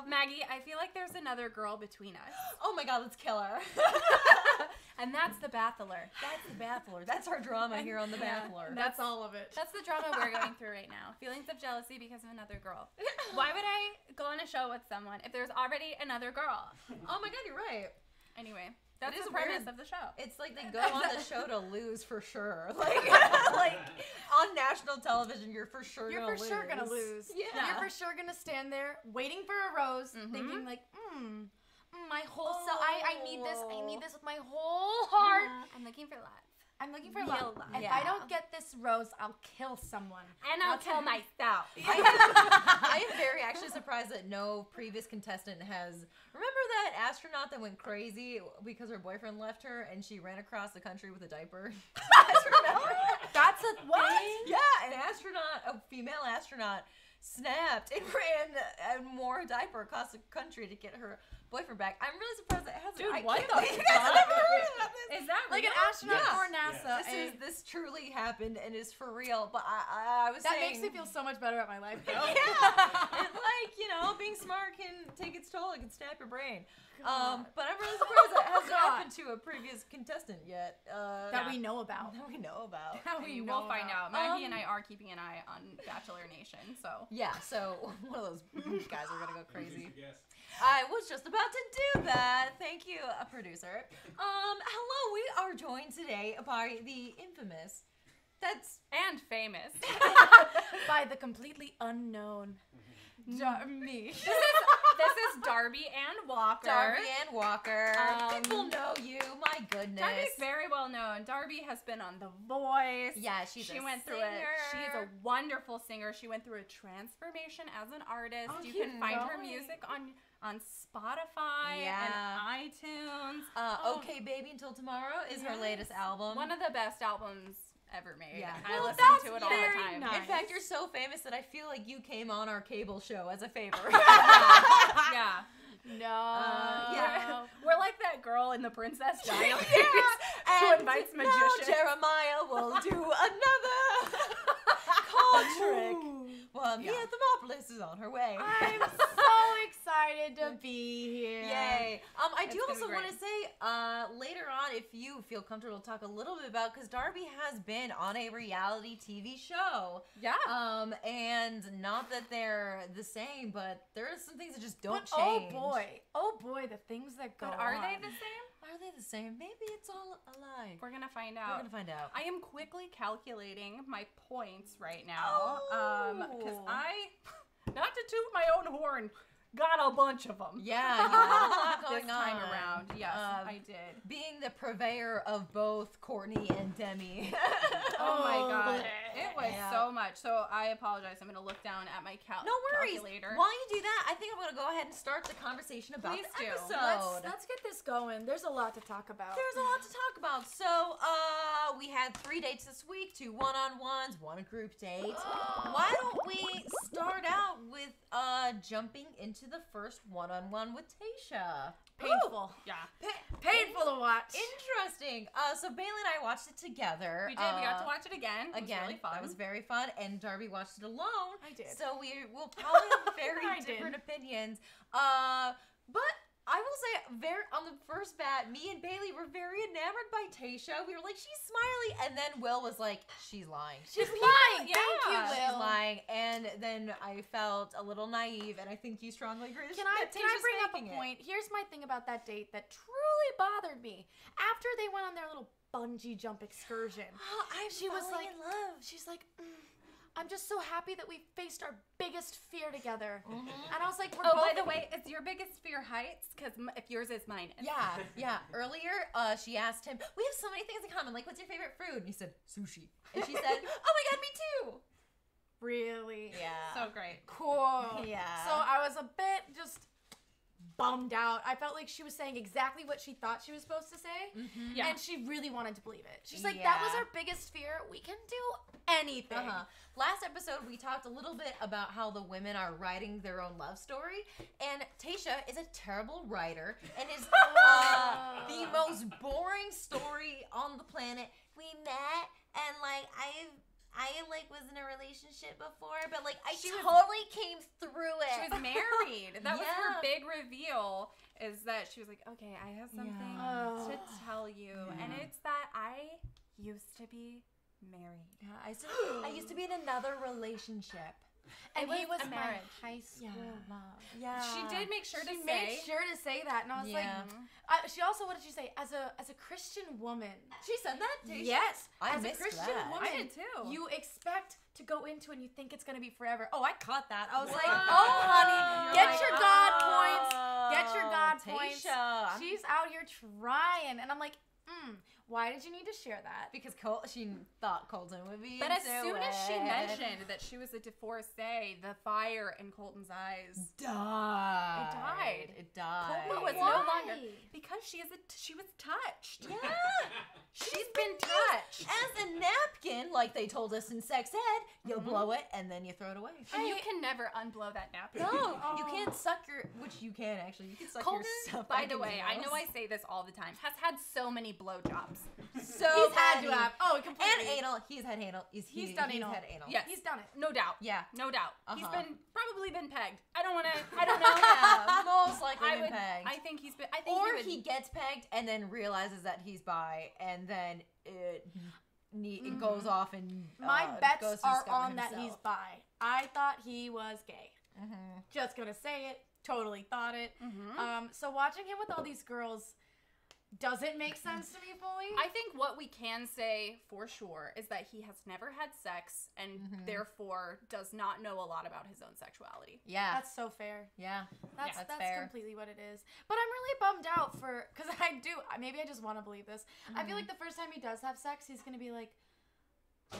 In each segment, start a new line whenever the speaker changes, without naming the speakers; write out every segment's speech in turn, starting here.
Maggie, I feel like there's another girl between us.
Oh my god, let's kill her.
And that's the Bathelor.
That's the Bathelor. That's our drama here on the Bathelor.
That's all of it.
That's the drama we're going through right now. Feelings of jealousy because of another girl. Why would I go on a show with someone if there's already another girl?
Oh my god, you're right.
Anyway, that's the premise of the show.
It's like they go on the show to lose for sure. Like on national television, you're for sure gonna lose.
You're for sure gonna lose.
Yeah.
You're for sure gonna stand there waiting for a rose, thinking like, my whole self. I need this. I need this with my whole heart.
I'm looking for love.
I'm looking for love. If I don't get this rose, I'll kill someone.
And I'll kill myself.
I am very actually surprised that no previous contestant has. Remember that astronaut that went crazy because her boyfriend left her and she ran across the country with a diaper?
That's a
what?
thing?
Yeah, an astronaut, a female astronaut, snapped and ran and wore a diaper across the country to get her boyfriend back. I'm really surprised that hasn't.
Dude,
what
the
you guys have never heard about this?
Is that
like
real?
an astronaut or NASA?
This truly happened and is for real. But I was
that
saying,
makes me feel so much better at my life. Though.
Yeah, and like being smart can take its toll. It can snap your brain. But I'm really surprised that hasn't happened to a previous contestant yet.
That we know about.
That we know about.
We'll find out. Maggie and I are keeping an eye on Bachelor Nation, so.
Yeah, so one of those guys are going to go crazy. I was just about to do that. Thank you, producer. Hello, we are joined today by the infamous,
and famous,
by the completely unknown me.
This is Darby and Walker.
Darby and Walker. People know you. My goodness.
Darby's very well known. Darby has been on The Voice.
Yeah, she went through it.
She is a wonderful singer. She went through a transformation as an artist. You can find her music on Spotify and iTunes.
Okay Baby Until Tomorrow is her latest album.
One of the best albums ever made.
Yeah.
I listen to it all the time.
Nice.
In fact, you're so famous that I feel like you came on our cable show as a favor.
Yeah.
No.
We're like that girl in the Princess Diaries who
And
invites
now
magicians.
Jeremiah will do another card trick. Well, Mia Thermopolis is on her way.
I'm so excited to be here.
Yay. I do
It's
also
gonna be
want to say later on, if you feel comfortable, talk a little bit about, because Darby has been on a reality TV show.
Yeah.
And not that they're the same, but there are some things that just don't
But,
change.
oh boy, the things that go
But are
on.
they the same?
Are they the same? Maybe it's all a lie.
We're gonna find out.
We're gonna find out.
I am quickly calculating my points right now. Because I, not to toot my own horn, got a bunch of them.
Yeah, you had a lot going
this
on.
time around. Yes, I did.
Being the purveyor of both Courtney and Demi.
Oh my god. It was
Yeah.
so much. So I apologize. I'm going to look down at my
No worries.
calculator.
While you do that, I think I'm going to go ahead and start the conversation about
Please
the
do.
episode.
Let's get this going. There's a lot to talk about.
There's a lot to talk about. So, we had 3 dates this week, 2 one-on-ones, 1 group date. Why don't we start out with jumping into the first one-on-one with Tayshia?
Painful.
Yeah.
Painful to watch.
Interesting. So Bailey and I watched it together.
We did. We got to watch it again. It was really fun.
That was very fun. And Darby watched it alone.
I did.
So we will probably have very different opinions. But I will say, on the first bat, me and Bailey were very enamored by Tayshia. We were like, she's smiley. And then Will was like, she's lying.
She's lying.
Yeah.
Thank you, Will.
She's lying. And then I felt a little naive, and I think you strongly agree.
Can I bring up a point? Here's my thing about that date that truly bothered me. After they went on their little bungee jump excursion, she was like, in love. She's like, I'm just so happy that we faced our biggest fear together. And I was like,
by the way, is your biggest fear heights? Because if yours is, mine is.
Yeah. Earlier, she asked him, we have so many things in common. Like, what's your favorite food? And he said, sushi. And she said, oh my God, me too.
Really?
Yeah.
So great.
Cool.
Yeah.
So I was a bit just bummed out. I felt like she was saying exactly what she thought she was supposed to say.
Yeah.
And she really wanted to believe it. She's like, that was our biggest fear. We can do anything.
Last episode, we talked a little bit about how the women are writing their own love story. And Tayshia is a terrible writer and is the most boring story on the planet. We met and I was in a relationship before, but I totally came through it.
She was married. That was her big reveal, is that she was like, okay, I have something to tell you. And it's that I used to be married.
Yeah, I used to be in another relationship.
And he was my
marriage.
high school love.
Yeah.
She did make sure to
made sure to say that, and I was like, she also, what did she say? As a Christian woman,
She said that?
yes,
I
as a
missed
Christian
that.
woman,
I did too.
You expect to go into and you think it's gonna be forever. Oh, I caught that. I was like,
Whoa.
oh, honey, get
You're
your
like,
God points. Get your God points.
Tayshia.
She's out here trying, and I'm like, why did you need to share that?
Because she thought Colton would be
But as
into
soon as she
it.
mentioned that she was a divorcee, the fire in Colton's eyes
died. It died.
Colton was no longer, because she was touched.
Yeah.
She's been touched.
As a napkin, like they told us in sex ed, you'll blow it and then you throw it away.
And you can never unblow that napkin.
No, you can't suck which you can actually. You can suck
Colton,
yourself.
by the way, I know I say this all the time, has had so many blowjobs.
So
He's had
many.
to have. Oh, completely.
And anal. He's had anal. He's
done anal.
had anal.
Yes.
He's done it.
No doubt.
Yeah.
No doubt. He's
Uh-huh.
probably been pegged. I don't know.
Yeah, most likely been pegged.
I think he's been.
Or he gets pegged and then realizes that he's bi, and then it goes off and
My
goes
bets
to
are
discover
on that
himself.
he's bi. I thought he was gay. Just gonna say it. Totally thought it. So watching him with all these girls doesn't make sense to me fully.
I think what we can say for sure is that he has never had sex and therefore does not know a lot about his own sexuality.
Yeah.
That's so fair.
Yeah.
That's
fair.
completely what it is. But I'm really bummed out because maybe I just want to believe this. I feel like the first time he does have sex, he's going to be like,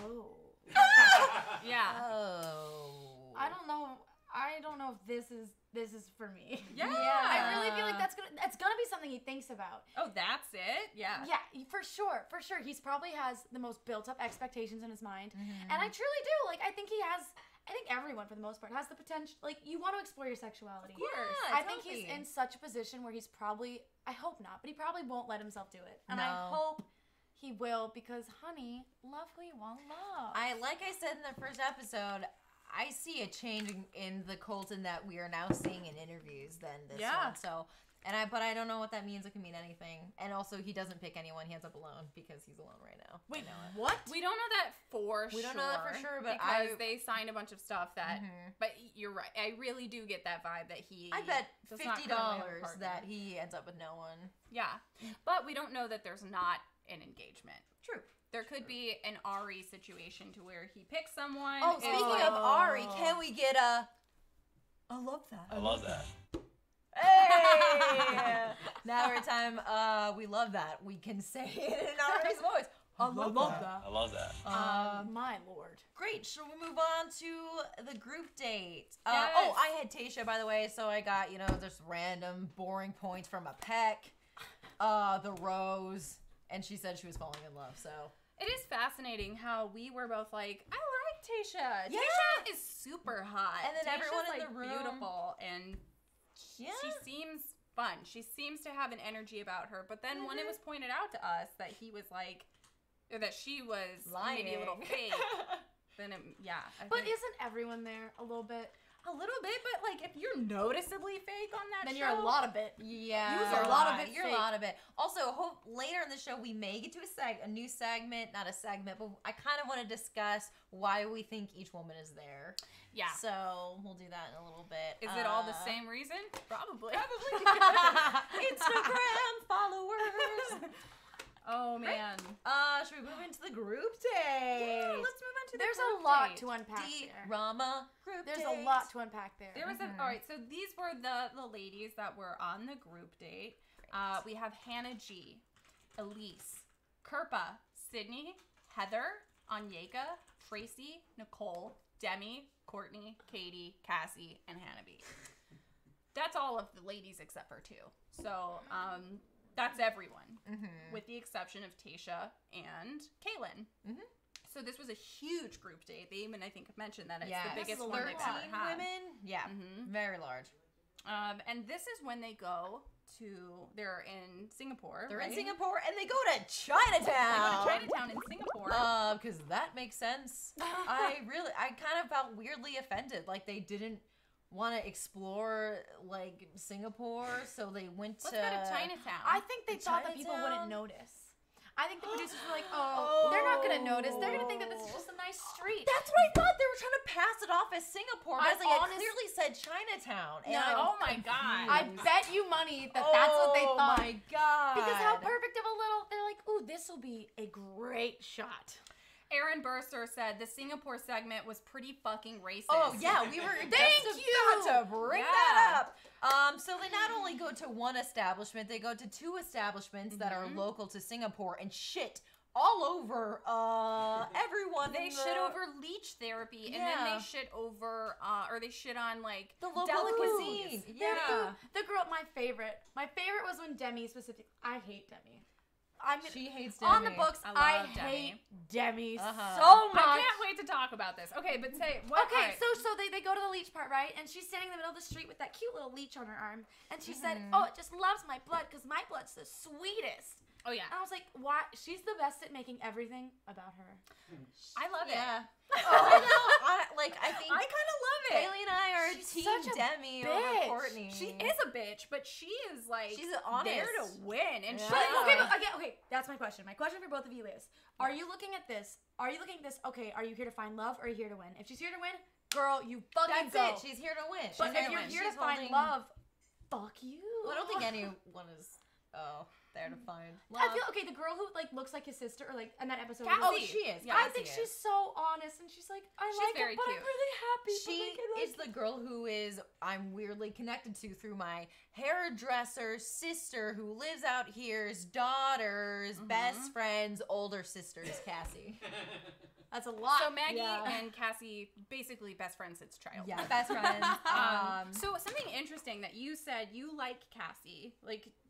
oh.
Yeah.
Oh.
I don't know if this is for me.
Yeah.
I really feel like that's gonna be something he thinks about.
Oh, that's it? Yeah.
Yeah, for sure. He's probably has the most built up expectations in his mind. And I truly do. I think everyone for the most part has the potential. You want to explore your sexuality.
Of course.
Yeah,
I think he's in such a position where he's probably, I hope not, but he probably won't let himself do it. And I hope he will, because honey, love who you want to love.
Like I said in the first episode, I see a change in the Colton that we are now seeing in interviews than this one. So, but I don't know what that means. It can mean anything. And also, he doesn't pick anyone. He ends up alone because he's alone right now.
Wait, what?
We don't know that for sure.
We don't know that for sure, but
because they signed a bunch of stuff that. But you're right. I really do get that vibe that he.
I bet
does not
$50
currently have a partner.
that he ends up with no one.
Yeah, but we don't know that there's not an engagement.
True.
There could be an Ari situation to where he picks someone.
Oh, speaking of Ari, can we get a... I love that.
I love that.
Hey! Now every time we love that, we can say it in Ari's voice. I love that.
I love that.
My lord.
Great. Shall we move on to the group date?
Yes.
Oh, I had Tayshia, by the way, so I got, just random boring points from a peck, the rose, and she said she was falling in love, so...
It is fascinating how we were both like, I like Tayshia.
Yeah.
Tayshia is super hot.
And then
Tasha's,
everyone in the room-
beautiful, and
Yeah.
she seems fun. She seems to have an energy about her. But then when it was pointed out to us that he was like, or that she was
lying,
maybe a little fake, then
But isn't everyone there a little bit?
A little bit, but like if you're noticeably fake on that
then
show,
you're a lot of it.
Yeah,
you're a lot of it.
You're a lot of it. Also, hope later in the show we may get to a new segment, not a segment, but I kind of want to discuss why we think each woman is there.
Yeah.
So we'll do that in a little bit.
Is it all the same reason? Probably.
Instagram followers.
Oh man.
Should we move into the group date?
Yeah, let's move into the
There's
group
a lot
date.
to unpack there.
Drama group
There's
date.
a lot to unpack there.
There was all right, so these were the ladies that were on the group date. We have Hannah G, Elise, Kirpa, Sydney, Heather, Anyeka, Tracy, Nicole, Demi, Courtney, Katie, Cassie, and Hannah B. That's all of the ladies except for 2. So, that's everyone, with the exception of Tayshia and Kaylin. So this was a huge group date. They even, I think, mentioned that it's the biggest one they've ever had.
Women? Yeah, very large.
And this is when they go to, they're in Singapore,
They're
right?
in Singapore, and they go to Chinatown.
They go to Chinatown in Singapore.
Because that makes sense. I kind of felt weirdly offended. Like, they didn't want to explore, like, Singapore, so they went to...
Let's go to Chinatown.
I think they thought that people wouldn't notice. I think the producers were like, they're not going to notice. They're going to think that this is just a nice street.
That's what I thought. They were trying to pass it off as Singapore, but it clearly said Chinatown. And
oh my God.
I bet you money that that's what they thought.
Oh my God.
Because how perfect of a little, they're like, ooh, this will be a great shot.
Aaron Burster said the Singapore segment was pretty fucking racist.
Oh yeah, we were
Thank
just
you.
about to bring that up. So they not only go to one establishment, they go to 2 establishments that are local to Singapore and shit all over everyone.
They shit over leech therapy, and then they shit over, or they shit on like
the local
delicacies.
cuisine.
Yeah. The girl, my favorite was when Demi specifically, I hate Demi.
She hates Demi.
On the books, I
love
hate Demi so
I
much.
can't wait to talk about this. Okay, but say
Okay,
right.
so they go to the leech part, right? And she's standing in the middle of the street with that cute little leech on her arm, and she said, "Oh, it just loves my blood because my blood's the sweetest."
Oh yeah.
And I was like, "Why? She's the best at making everything about her."
I love it.
I know. I think
I kind of love it.
Haley and I are
She's
team
such a
Demi
bitch.
over Courtney.
She is a bitch, but she is like
She's honest.
there to win, and
But,
she
okay, that's my question. My question for both of you is, are you looking at this? Okay, are you here to find love or are you here to win? If she's here to win, girl, you fucking
That's
go.
it. She's here to win.
But if you're here to find love, fuck you.
Well, I don't think anyone is there to find love.
I feel the girl who looks like his sister, or in that episode.
Cassie.
Oh, she is.
Yeah,
I think she's so honest, and she's like, I
She's
like
very
it, but
cute.
I'm really happy.
She is the girl who I'm weirdly connected to through my hairdresser sister who lives out here's daughters, best friends, older sisters, Cassie.
That's a lot.
So Maggie and Cassie, basically best friends since childhood.
Yeah, best friends.
So something interesting that you said, you like Cassie,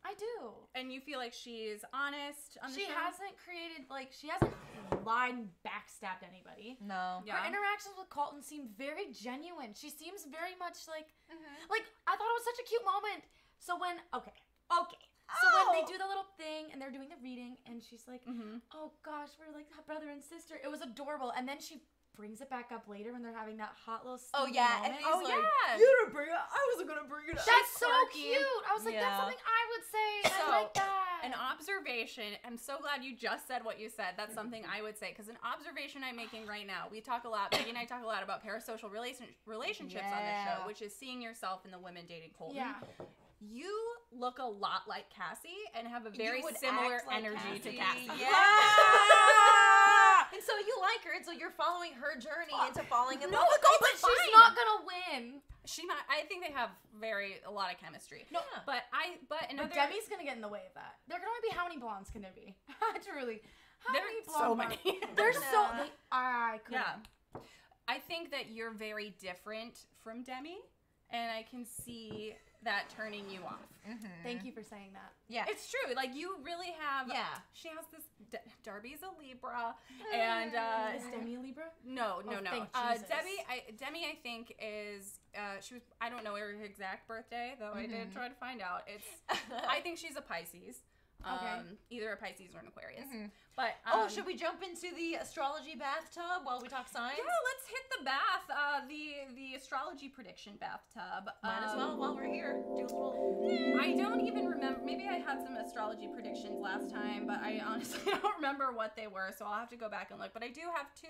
I do.
and you feel like she's honest on the
She
show?
hasn't created she hasn't lied and backstabbed anybody.
No.
Yeah.
Her interactions with Colton seem very genuine. She seems very much I thought it was such a cute moment. So when So when they do the little thing and they're doing the reading and she's like, oh gosh, we're like brother and sister. It was adorable. And then she brings it back up later when they're having that hot little
Oh
steamy
yeah,
moment.
and he's like,
yeah.
you didn't bring it. I wasn't gonna bring it up.
That's so
quirky.
cute. I was like, that's something I would say. I like that.
An observation. I'm so glad you just said what you said. That's something I would say, because an observation I'm making right now. We talk a lot. Maggie and I talk a lot about parasocial relationships on this show, which is seeing yourself in the women dating Colton.
Yeah.
You look a lot like Cassie and have a very similar energy to Cassie.
Yeah. And so you like her, and so you're following her journey into falling in love with
but
Colton.
she's not gonna win.
She might. I think they have a lot of chemistry.
No,
but another.
But Demi's gonna get in the way of that. There can only be how many blondes can there be? Truly, how
There
many
are so
blondes?
many.
There's I couldn't.
Yeah. I think that you're very different from Demi, and I can see that turning you off.
Thank you for saying that.
Yeah.
It's true. You really have.
Yeah.
She has this. Darby's a Libra, and
Is Demi a Libra?
No.
Thank Jesus.
Demi, I think is she was. I don't know her exact birthday, though. I did try to find out. It's. I think she's a Pisces. Either a Pisces or an Aquarius. But
should we jump into the astrology bathtub while we talk science?
Yeah, let's hit the bath. The astrology prediction bathtub.
Might as well while we're here. Do a little.
I don't even remember. Maybe I had some astrology predictions last time, but I honestly don't remember what they were, so I'll have to go back and look. But I do have 2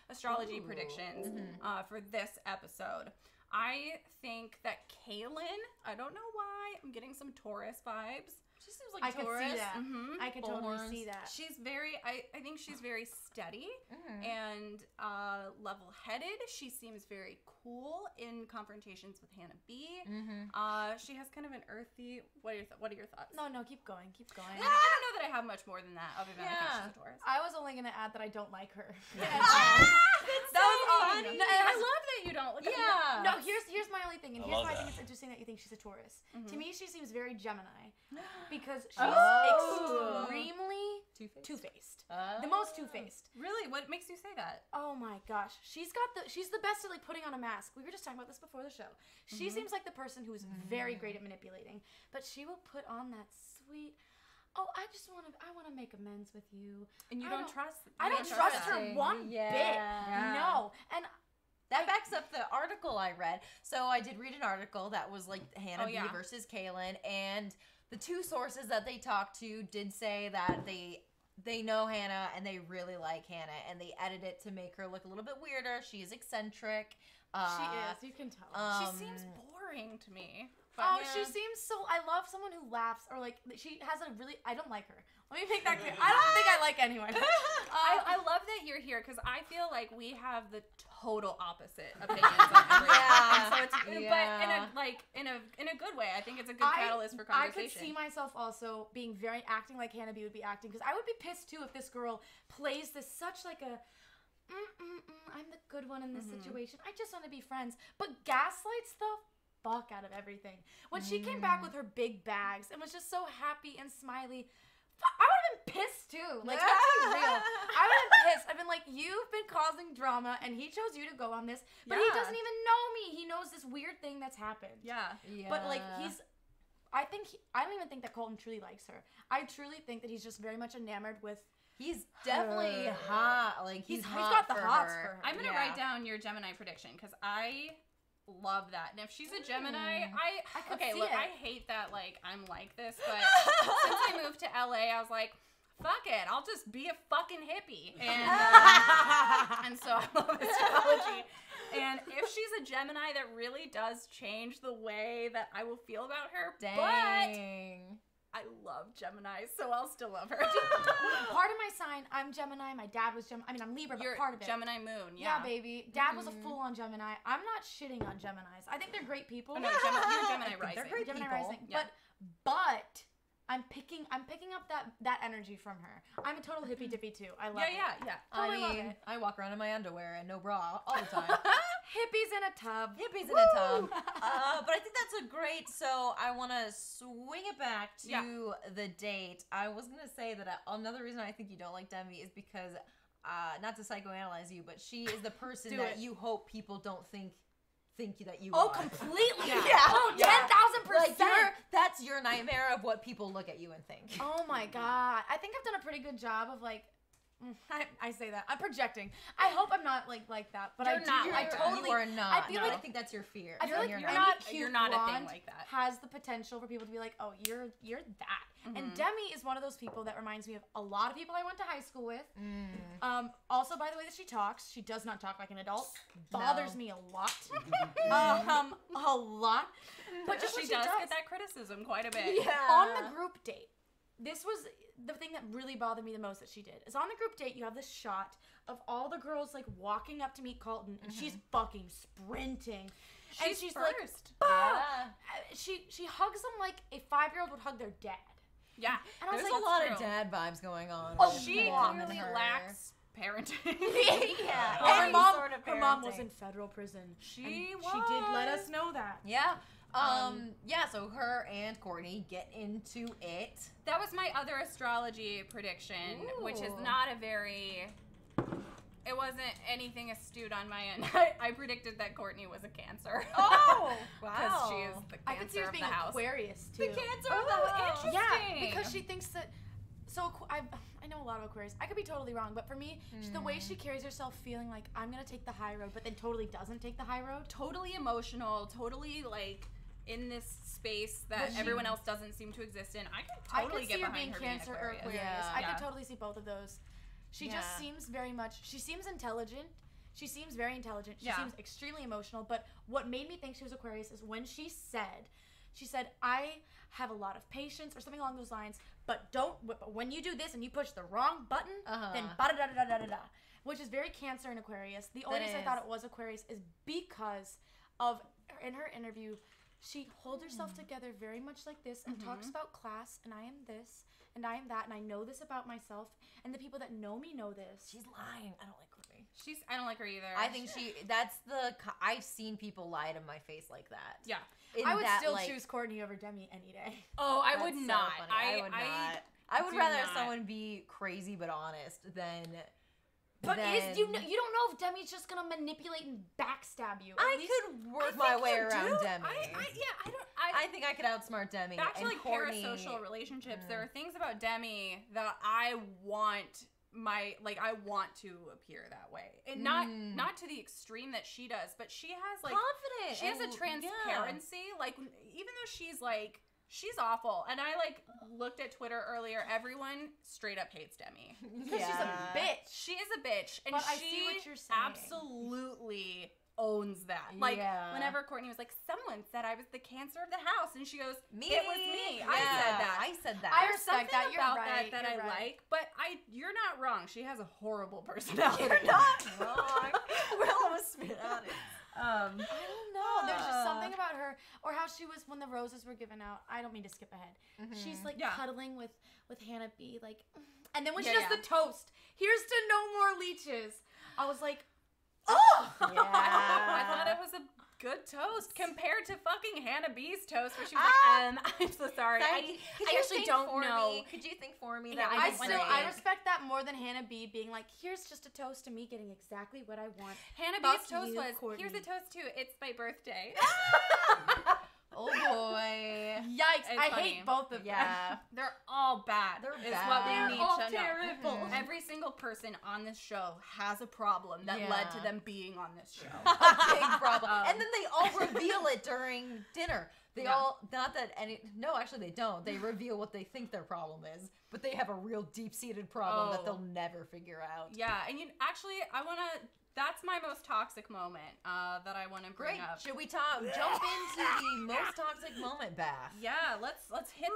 astrology predictions for this episode. I think that Kaylin, I don't know why, I'm getting some Taurus vibes.
She seems like a Taurus.
Could see that. I could totally see that.
She's very, I think she's very steady and level-headed. She seems very cool in confrontations with Hannah B. She has kind of an earthy, what are your thoughts?
No, keep going.
I don't know that I have much more than that, other than I think she's a Taurus.
I was only going to add that I don't like her.
That was funny. I love that you don't.
No, here's my only thing, and here's why I think it's interesting that you think she's a Taurus. To me, she seems very Gemini, because she's extremely two-faced. The most two-faced.
Really? What makes you say that?
Oh my gosh, she's the best at like putting on a mask. We were just talking about this before the show. She seems like the person who is very great at manipulating, but she will put on that sweet. Oh, I want to make amends with you.
And you don't trust.
I don't trust her one bit. No. And
that backs up the article I read. So I did read an article that was like Hannah B versus Kaylin, and the 2 sources that they talked to did say that they know Hannah and they really like Hannah, and they edited it to make her look a little bit weirder. She is eccentric.
She is. You can tell.
She seems boring to me.
But she seems so. I love someone who laughs, or like she has a really. I don't like her. Let me make that clear. I don't think I like anyone.
I love that you're here because I feel like we have the total opposite opinions on everything. So it's, but in a good way. I think it's a good catalyst for conversation.
I could see myself also being acting like Hannah B would be acting, because I would be pissed too if this girl plays this such like a. I'm the good one in this situation. I just want to be friends, but gaslights the fuck out of everything. When she came back with her big bags and was just so happy and smiley, I would have been pissed too. Like, let's be real. I would have been pissed. I've been like, you've been causing drama, and he chose you to go on this, but he doesn't even know me. He knows this weird thing that's happened.
Yeah.
But like, I don't even think that Colton truly likes her. I truly think that he's just very much enamored with.
He's definitely hot. Like he's
got the hots for her.
I'm gonna write down your Gemini prediction because I love that. And if she's a Gemini, I hate that like I'm like this, but since I moved to LA, I was like, fuck it, I'll just be a fucking hippie. And so I love astrology. And if she's a Gemini, that really does change the way that I will feel about her.
Dang.
But I love Gemini, so I'll still love her.
Part of my sign, I'm Gemini. My dad was Gemini. I mean, I'm Libra, but part of it.
Gemini moon,
yeah. Yeah, baby. Dad was a full-on Gemini. I'm not shitting on Geminis. I think they're great people.
Oh, no, you're Gemini rising.
They're great Gemini
people.
rising. Yeah. But I'm picking up that energy from her. I'm a total hippie dippy too. I love it.
Yeah.
Totally love it.
I walk around in my underwear and no bra all the time.
Hippies in a tub.
Hippies in a tub. But I think that's a great. So I want to swing it back to the date. I was gonna say that another reason I think you don't like Demi is because, not to psychoanalyze you, but she is the person that you hope people don't think that you are.
Completely.
Yeah.
Oh, 10,000%.
Like that's your nightmare of what people look at you and think.
Oh my God. I think I've done a pretty good job of like, I say that. I'm projecting. I hope I'm not like that, but
you're not.
I totally.
You are not.
I feel like
I think that's your fear.
I feel like
you're not a thing like that.
Has the potential for people to be like, oh, you're that. And Demi is one of those people that reminds me of a lot of people I went to high school with. Also, by the way that she talks, she does not talk like an adult. Bothers me a lot. A lot. But just
she does get that criticism quite a bit.
Yeah. On the group date, this was the thing that really bothered me the most that she did. Is on the group date, you have this shot of all the girls like walking up to meet Colton, and she's fucking sprinting.
She's
first.
Like,
she hugs them like a 5-year-old would hug their dad.
Yeah,
and I was
there's
like,
a lot of dad vibes going on.
Oh, she clearly lacks parenting.
Yeah,
Or
her mom was in federal prison.
She
did let us know that.
Yeah. So her and Courtney get into it.
That was my other astrology prediction, which is not a very It wasn't anything astute on my end. I predicted that Courtney was a Cancer.
Oh, wow.
Because she is the
I could see
Cancer
her
of
being
the house.
Aquarius too.
The Cancer of the house. Interesting.
Yeah, because she thinks that. So I know a lot of Aquarius. I could be totally wrong, but for me, the way she carries herself, feeling like I'm gonna take the high road, but then totally doesn't take the high road.
Totally emotional. Totally like in this space that everyone else doesn't seem to exist in. I could totally get behind her being
Cancer or
Aquarius.
Aquarius.
Yeah.
I could totally see both of those. She just seems very much. She seems intelligent. She seems very intelligent. She seems extremely emotional. But what made me think she was Aquarius is when she said, I have a lot of patience or something along those lines, but when you do this and you push the wrong button, then ba-da-da-da-da-da-da, which is very Cancer and Aquarius. The only reason I thought it was Aquarius is because of, in her interview, she holds herself together very much like this and talks about class, and I am this, and I am that, and I know this about myself, and the people that know me know this.
She's lying. I don't like Courtney.
I don't like her either.
I think I've seen people lie to my face like that.
Yeah.
I would still choose Courtney over Demi any day.
Oh, I would not.
I would not. I would rather someone be crazy but honest than.
But you don't know if Demi's just gonna manipulate and backstab you.
I could work my way around Demi.
I
think I could outsmart Demi.
Back to
and
like
Courtney,
parasocial relationships, there are things about Demi that I want to appear that way, and not to the extreme that she does, but she has like
confident.
She has a transparency, like even though she's awful, and I like looked at Twitter earlier. Everyone straight up hates Demi
because she's a bitch.
She is a bitch, and
but I
she
see what you're saying.
Absolutely owns that. Like whenever Courtney was like, someone said I was the Cancer of the house, and she goes, it was me.
Yeah.
I said that.
I respect that. You're
about
right.
that
You're
I
right.
like, but you're not wrong. She has a horrible personality.
You're not wrong. We'll almost spit on it.
I don't know. There's just something about her, or how she was when the roses were given out. I don't mean to skip ahead. She's like cuddling with Hannah B. Like, and then when she does the toast, here's to no more leeches. I was like, oh
yeah.
I thought it was a good toast compared to fucking Hannah B's toast, where she was like, I'm so sorry. I actually don't know.
Could you think for me
Yeah,
that
I respect that more than Hannah B being like, here's just a toast to me getting exactly what I want.
Hannah B's toast was, Courtney. Here's a toast too. It's my birthday.
Oh boy.
Yikes. I hate both of them.
Yeah.
They're all bad.
They're
is
bad.
what we
They're
need
all
to
terrible.
know. Every single person on this show has a problem that led to them being on this show.
A big problem. And then they all reveal it during dinner. They all, not that any, no, actually they don't. They reveal what they think their problem is, but they have a real deep-seated problem that they'll never figure out.
Yeah, and that's my most toxic moment that I want to bring up.
Should we jump into the most toxic moment, Bath?
Yeah, let's hit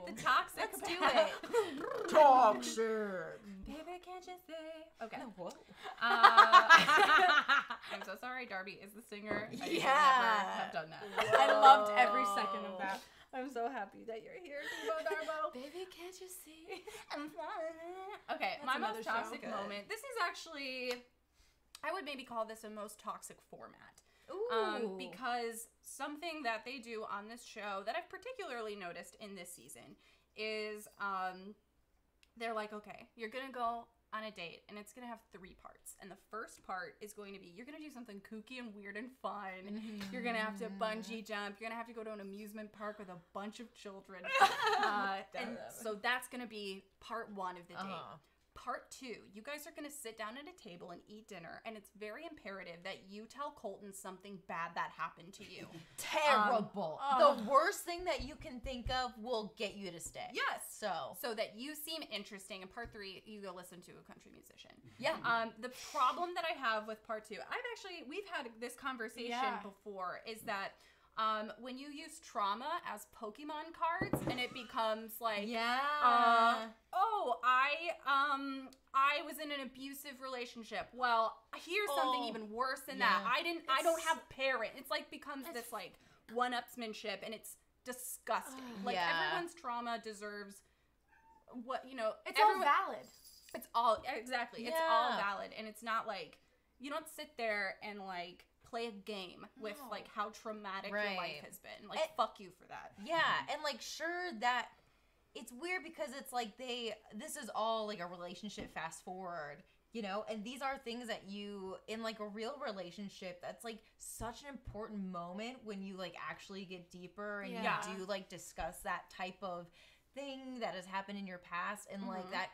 the toxic.
Let's do it.
Toxic.
Baby, can't you say? Okay.
What?
I'm so sorry. Darby is the singer. I should never have done that.
I loved every second of that.
I'm so happy that you're here, Darbo.
Baby, can't you see?
Okay,
That's
my
another
most
show.
toxic moment. This is actually, I would maybe call this a most toxic format.
Ooh.
Because something that they do on this show that I've particularly noticed in this season is they're like, okay, you're going to go on a date and it's going to have 3 parts. And the first part is going to be, you're going to do something kooky and weird and fun. Mm-hmm. You're going to have to bungee jump. You're going to have to go to an amusement park with a bunch of children. And so that's going to be part 1 of the date. Part 2, you guys are going to sit down at a table and eat dinner, and it's very imperative that you tell Colton something bad that happened to you.
Terrible. The worst thing that you can think of will get you to stay.
Yes.
So
that you seem interesting. In part 3, you go listen to a country musician.
Yeah.
The problem that I have with part 2, we've had this conversation before, is that when you use trauma as Pokemon cards and it becomes like, I was in an abusive relationship. Well, here's something even worse than that. I don't have parents. It's like becomes this like one-upsmanship, and it's disgusting. Like everyone's trauma deserves
It's all valid.
It's all exactly. It's all valid, and it's not like you don't sit there and like play a game with like how traumatic your life has been. Like, fuck you for that.
Yeah, and like sure that it's weird because it's like this is all like a relationship fast forward, You know, and these are things that you, in like a real relationship, that's like such an important moment when you like actually get deeper and you do like discuss that type of thing that has happened in your past, and like that,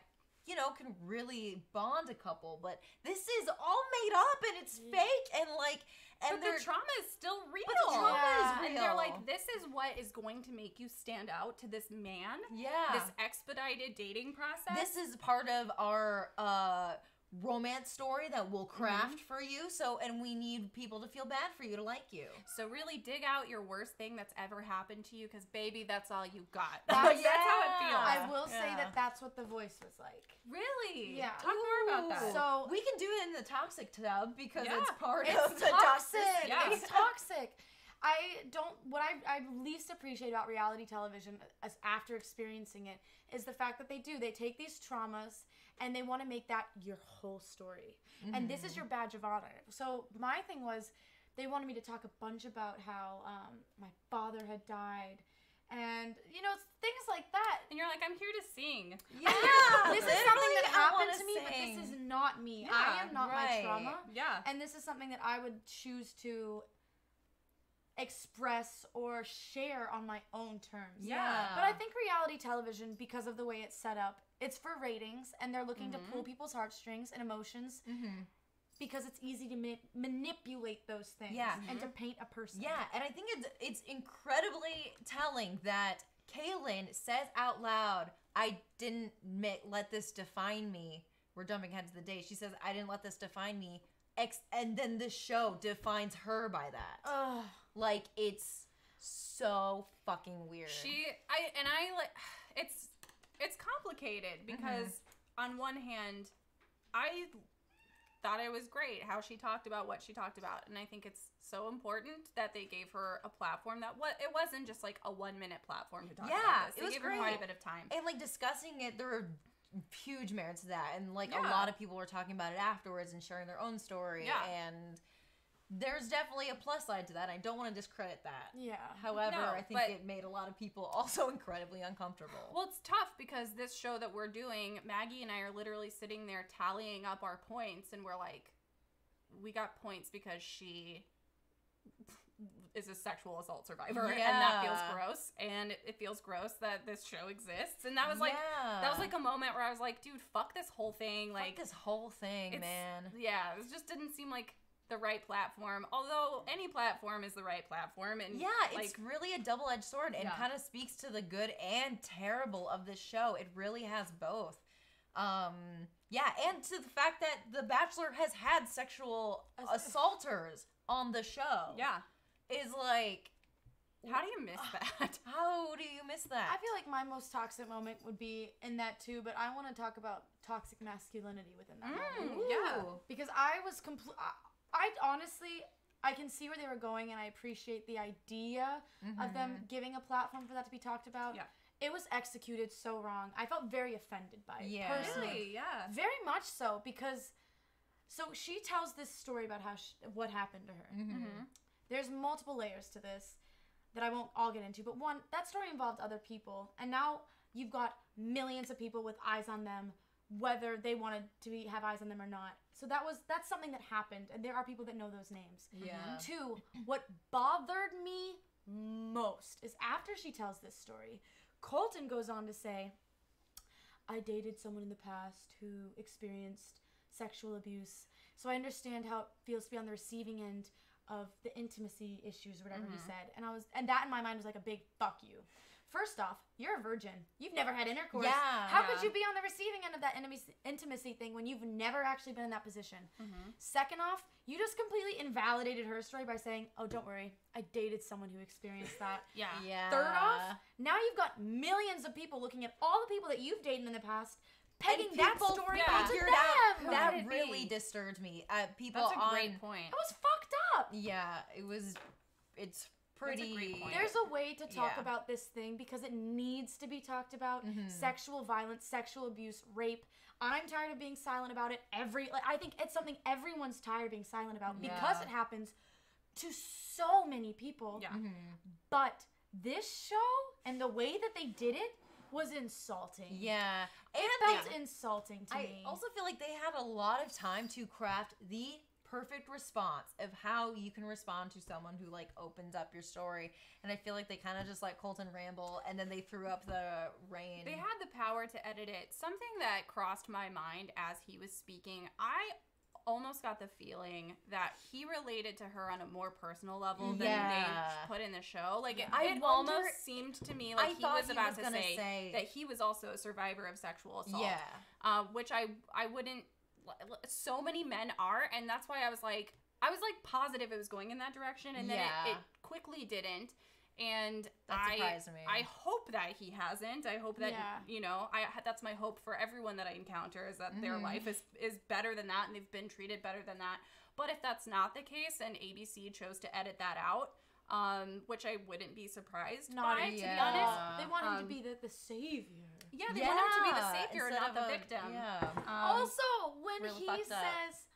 you know, can really bond a couple. But this is all made up and it's fake, and like, and
but the trauma is still real.
But the trauma is real.
And they're like, this is what is going to make you stand out to this man.
Yeah.
This expedited dating process.
This is part of our romance story that we'll craft for you. So, and we need people to feel bad for you to like you.
So really dig out your worst thing that's ever happened to you, because baby, that's all you got.
That's
how it feels.
I will say that that's what the voice was like.
Really?
Yeah.
Talk more about that.
So
we can do it in the toxic tub because it's part
it's
of the
toxic.
Yeah.
It's toxic. What I least appreciate about reality television as after experiencing it is the fact that they take these traumas and they want to make that your whole story. And this is your badge of honor. So my thing was, they wanted me to talk a bunch about how my father had died, and you know, things like that.
And you're like, I'm here to sing.
Yeah, this is something that happened to me, but this is not me.
Yeah,
I am not my trauma.
Yeah.
And this is something that I would choose to express or share on my own terms.
Yeah.
But I think reality television, because of the way it's set up, it's for ratings, and they're looking to pull people's heartstrings and emotions because it's easy to manipulate those things and to paint a person.
Yeah, and I think it's incredibly telling that Kaylin says out loud, I didn't let this define me. We're jumping ahead to the day. She says, I didn't let this define me. And then the show defines her by that.
Ugh.
Like, it's so fucking weird.
It's complicated because on one hand, I thought it was great how she talked about what she talked about, and I think it's so important that they gave her a platform it wasn't just like a 1-minute platform to talk about this. They gave her quite a bit of time.
And like discussing it, there were huge merits to that, and like a lot of people were talking about it afterwards and sharing their own story, and there's definitely a plus side to that. I don't want to discredit that.
Yeah.
However, I think it made a lot of people also incredibly uncomfortable.
Well, it's tough because this show that we're doing, Maggie and I are literally sitting there tallying up our points, and we're like, we got points because she is a sexual assault survivor, and that feels gross, and it feels gross that this show exists. And that was like a moment where I was like, dude, fuck this whole thing. Like,
fuck this whole thing, man.
Yeah, it just didn't seem like the right platform, although any platform is the right platform. And
it's really a double-edged sword, and kind of speaks to the good and terrible of this show. It really has both. And to the fact that The Bachelor has had sexual assaulters on the show.
Yeah.
Is like,
how do you miss that?
How do you miss that?
I feel like my most toxic moment would be in that too, but I want to talk about toxic masculinity within that moment.
Yeah.
Because I was I honestly, I can see where they were going, and I appreciate the idea of them giving a platform for that to be talked about. Yeah. It was executed so wrong. I felt very offended by it, personally.
Really? Yeah.
Very much so, because so she tells this story about what happened to her. There's multiple layers to this that I won't all get into, but one, that story involved other people, and now you've got millions of people with eyes on them, whether they wanted to have eyes on them or not. So that's something that happened, and there are people that know those names.
Yeah.
Two, what bothered me most is after she tells this story, Colton goes on to say, I dated someone in the past who experienced sexual abuse, so I understand how it feels to be on the receiving end of the intimacy issues, or whatever he said. And that in my mind was like a big fuck you. First off, you're a virgin. You've never had intercourse.
Yeah.
How could you be on the receiving end of that intimacy thing when you've never actually been in that position? Second off, you just completely invalidated her story by saying, oh, don't worry, I dated someone who experienced that.
Yeah.
Third off, now you've got millions of people looking at all the people that you've dated in the past, pegging that story onto them.
That really disturbed me.
That's a great point.
It was fucked up.
Yeah, it's pretty.
That's a great point.
There's a way to talk about this thing because it needs to be talked about. Sexual violence, sexual abuse, rape. I'm tired of being silent about it. I think it's something everyone's tired of being silent about because it happens to so many people.
Yeah.
But this show and the way that they did it was insulting.
Yeah.
It felt insulting to me.
I also feel like they had a lot of time to craft the perfect response of how you can respond to someone who like opens up your story, and I feel like they kind of just let Colton ramble, and then they threw up the rain.
They had the power to edit it. Something that crossed my mind as he was speaking, I almost got the feeling that he related to her on a more personal level than they put in the show. Like it almost seemed to me like he was about to say that he was also a survivor of sexual assault. Yeah, which I wouldn't. So many men are, and that's why I was like positive it was going in that direction, and then it quickly didn't. And
that surprised me.
I hope that he hasn't. I hope that that's my hope for everyone that I encounter, is that their life is better than that, and they've been treated better than that. But if that's not the case, and ABC chose to edit that out, which I wouldn't be surprised by, to be honest.
They want him to be the savior.
Yeah, they want him to be the savior, not the victim.
Yeah. Also, when he says,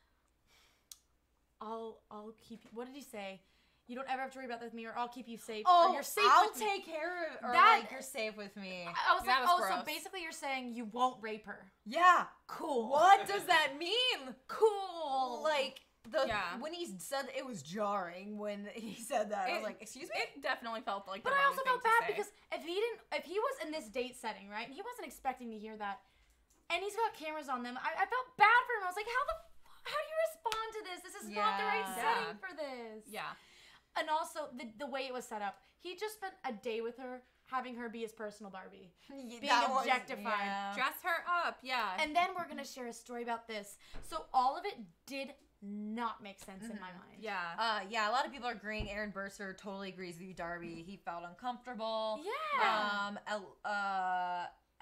"I'll keep you," what did he say? You don't ever have to worry about that with me, or I'll keep you safe.
Oh,
or you're safe
I'll
with
take care of, or
that,
like you're safe with me.
I was like, so basically you're saying you won't rape her.
Yeah.
Cool.
What does that mean?
Cool.
Like, when he said it was jarring when he said that. I was like, excuse me?
It definitely felt like
But I also felt bad because if he was in this date setting, right, and he wasn't expecting to hear that, and he's got cameras on them, I felt bad for him. I was like, how do you respond to this? This is not the right setting for this.
Yeah.
And also, the way it was set up, he just spent a day with her, having her be his personal Barbie. Being objectified.
Dress her up,
And then we're going to share a story about this. So all of it did not make sense in my mind.
Yeah, a lot of people are agreeing. Aaron Burser totally agrees with you, Darby. He felt uncomfortable.
Yeah.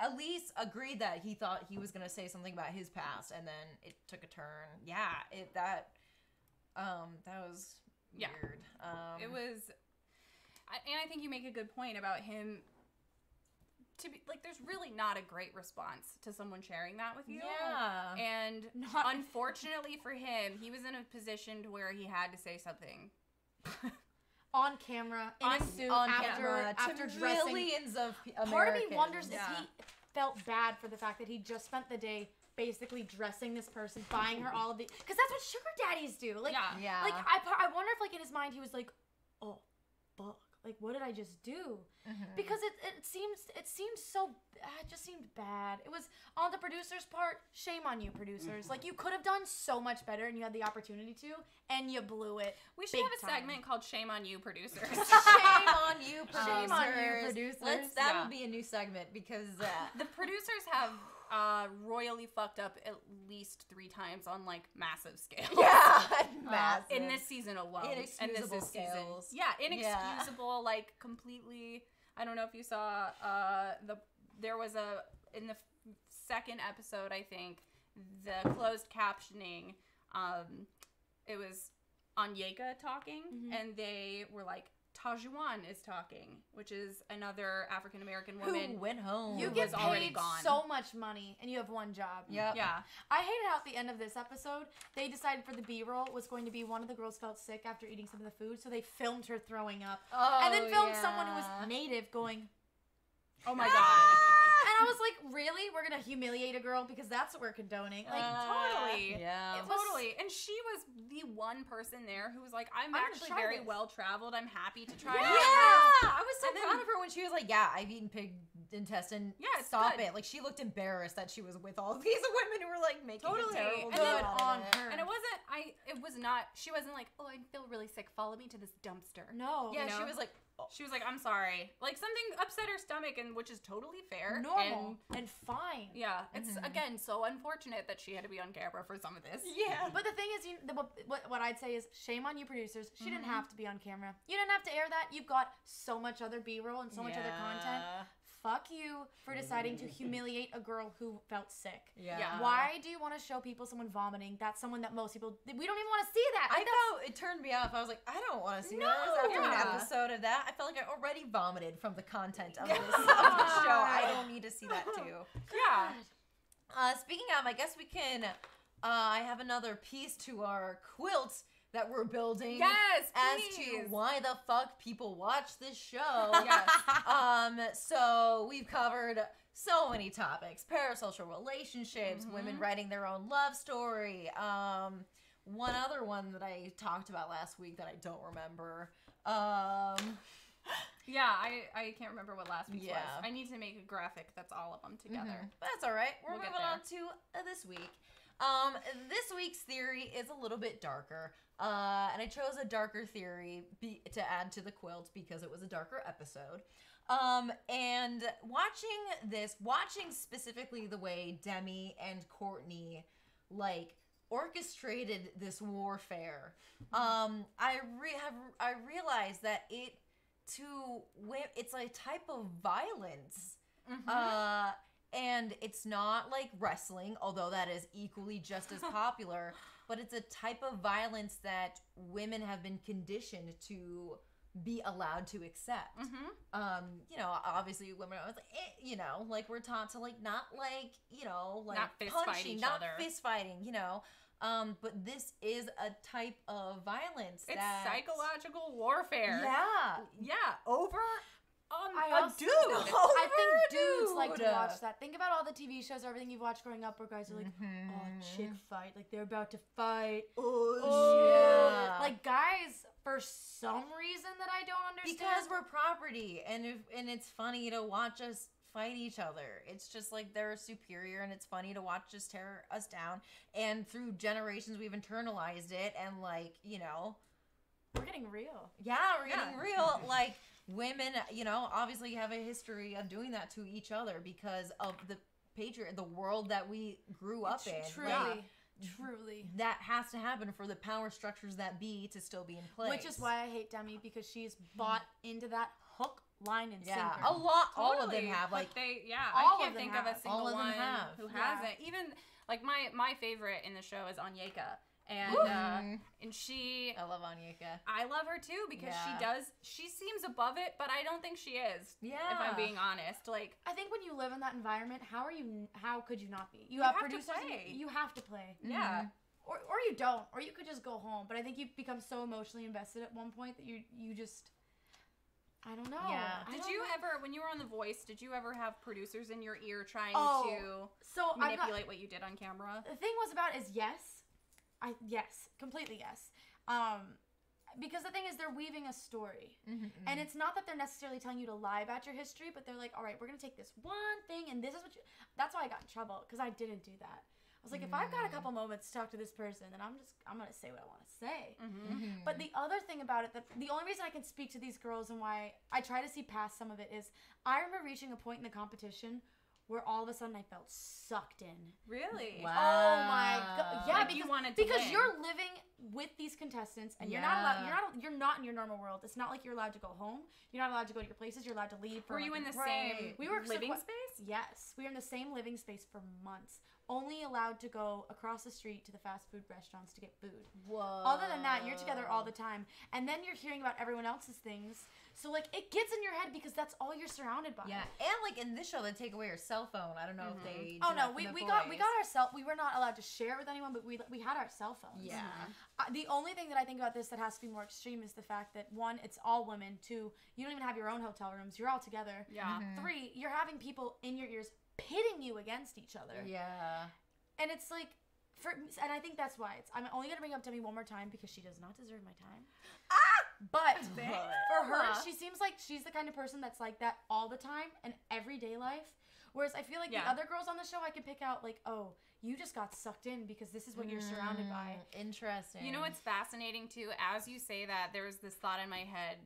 Elise agreed that he thought he was going to say something about his past, and then it took a turn. Yeah, that was... weird.
It was, and I think you make a good point about him. To be like, there's really not a great response to someone sharing that with you.
Yeah,
and unfortunately for him, he was in a position to where he had to say something
on camera, in a suit, after dressing.
Millions of Americans.
Part of me wonders if he felt bad for the fact that he just spent the day basically dressing this person, buying her all of the, because that's what sugar daddies do. Like, like I wonder if like in his mind he was like, oh, fuck, like what did I just do? Because it seemed so, it just seemed bad. It was on the producer's part. Shame on you, producers. Like you could have done so much better, and you had the opportunity to, and you blew it.
We should have a segment called "Shame on You, Producers."
Shame on you, producers.
Shame on you, producers.
That would be a new segment because
the producers have royally fucked up at least 3 times on like massive scales.
Yeah, massive.
In this season alone.
Inexcusable scales.
Yeah, inexcusable, like completely. I don't know if you saw there was in the second episode, I think, the closed captioning, it was Onyeka talking, and they were like, Tajuan is talking, which is another African American woman
who went home.
You get paid so much money, and you have one job.
Yep.
Yeah.
I hated how at the end of this episode, they decided for the B-roll was going to be one of the girls felt sick after eating some of the food, so they filmed her throwing up. And then filmed someone who was native going,
oh my God.
And I was like, really? We're going to humiliate a girl because that's what we're condoning? Like,
totally.
Yeah.
Totally. And she was the one person there who was like, I'm actually very well-traveled. I'm happy to try it.
Yeah. I was so proud of her when she was like, yeah, I've eaten pig intestine.
Yeah,
stop it. Like, she looked embarrassed that she was with all these women who were like making a terrible
and then
on her.
And she wasn't like, oh, I feel really sick. Follow me to this dumpster.
No.
Yeah, she was like,
she was like, I'm sorry. Like, something upset her stomach, and which is totally fair.
Normal. And fine.
Yeah. It's, again, so unfortunate that she had to be on camera for some of this.
Yeah.
But the thing is, what I'd say is, shame on you producers. She didn't have to be on camera. You didn't have to air that. You've got so much other B-roll and so much other content. Fuck you for deciding to humiliate a girl who felt sick.
Yeah.
Why do you want to show people someone vomiting? That's someone that most people, we don't even want to see that.
Like, I felt it turned me off. I was like, I don't want to see this after an episode of that. I felt like I already vomited from the content of this of the show. I don't need to see that too.
Yeah.
Speaking of, I guess we can. I have another piece to our quilt that we're building.
Yes,
as
please.
to why the fuck people watch this show.
Yes.
So we've covered so many topics: parasocial relationships, women writing their own love story. One other one that I talked about last week that I don't remember.
Yeah, I can't remember what last week's was.
Yeah.
I need to make a graphic that's all of them together.
That's all right. We're
We'll get
moving on to this week. This week's theory is a little bit darker. And I chose a darker theory to add to the quilt because it was a darker episode. And watching specifically the way Demi and Courtney, like, orchestrated this warfare, I realized that it's a type of violence. And it's not like wrestling, although that is equally just as popular, but it's a type of violence that women have been conditioned to be allowed to accept. Obviously women are like, like we're taught to like not like, like
not fist
punching,
fight each
not
other.
fist fighting, but this is a type of violence.
It's psychological warfare.
Yeah.
Over
I
dude.
I think dudes like to watch that. Think about all the TV shows, everything you've watched growing up where guys are like, oh, chick fight. Like, they're about to fight.
Oh, yeah.
Like, guys, for some reason that I don't understand.
Because we're property, and it's funny to watch us fight each other. It's just like they're superior, and it's funny to watch us tear us down. And through generations, we've internalized it, and like,
we're getting real.
Yeah, we're getting real. Like, women, obviously have a history of doing that to each other because of the world that we grew up in.
Truly.
That has to happen for the power structures that be to still be in place.
Which is why I hate Demi, because she's bought into that hook, line, and sinker.
A lot. Totally. All of them have. Like,
I can't think of a single one who hasn't. Even, like, my favorite in the show is Onyeka. And she...
I love Onyeka.
I love her too because she seems above it, but I don't think she is. Yeah. If I'm being honest. Like,
I think when you live in that environment, how could you not be? You have producers.
To play.
You have to play.
Yeah.
Or you don't. Or you could just go home. But I think you become so emotionally invested at one point that you just... I don't know.
Yeah.
Did you ever, when you were on The Voice, did you ever have producers in your ear trying to manipulate what you did on camera?
The thing yes. Yes, completely yes. Because the thing is, they're weaving a story. And it's not that they're necessarily telling you to lie about your history, but they're like, all right, we're going to take this one thing, and this is what that's why I got in trouble, because I didn't do that. I was like, if I've got a couple moments to talk to this person, then I'm going to say what I want to say. But the other thing about it, the only reason I can speak to these girls and why I try to see past some of it is, I remember reaching a point in the competition where all of a sudden I felt sucked in.
Really?
Wow. Oh my god! Yeah,
like because
you're living with these contestants, and you're not allowed. You're not in your normal world. It's not like you're allowed to go home. You're not allowed to go to your places. You're allowed to leave.
Were you in the same living space?
Yes, we were in the same living space for months. Only allowed to go across the street to the fast food restaurants to get food.
Whoa.
Other than that, you're together all the time, and then you're hearing about everyone else's things. So, like, it gets in your head because that's all you're surrounded by.
Yeah, and, like, in this show, they take away your cell phone. I don't know if they
Oh, no, we got our cell... We were not allowed to share it with anyone, but we had our cell phones.
Yeah.
The only thing that I think about this that has to be more extreme is the fact that, one, it's all women. Two, you don't even have your own hotel rooms. You're all together.
Yeah.
Three, you're having people in your ears pitting you against each other.
Yeah.
And it's like... and I think that's why I'm only going to bring up Demi one more time because she does not deserve my time. But for her, she seems like she's the kind of person that's like that all the time in everyday life. Whereas I feel like the other girls on the show, I can pick out like, oh, you just got sucked in because this is what you're surrounded by.
Interesting.
You know what's fascinating too? As you say that, there's this thought in my head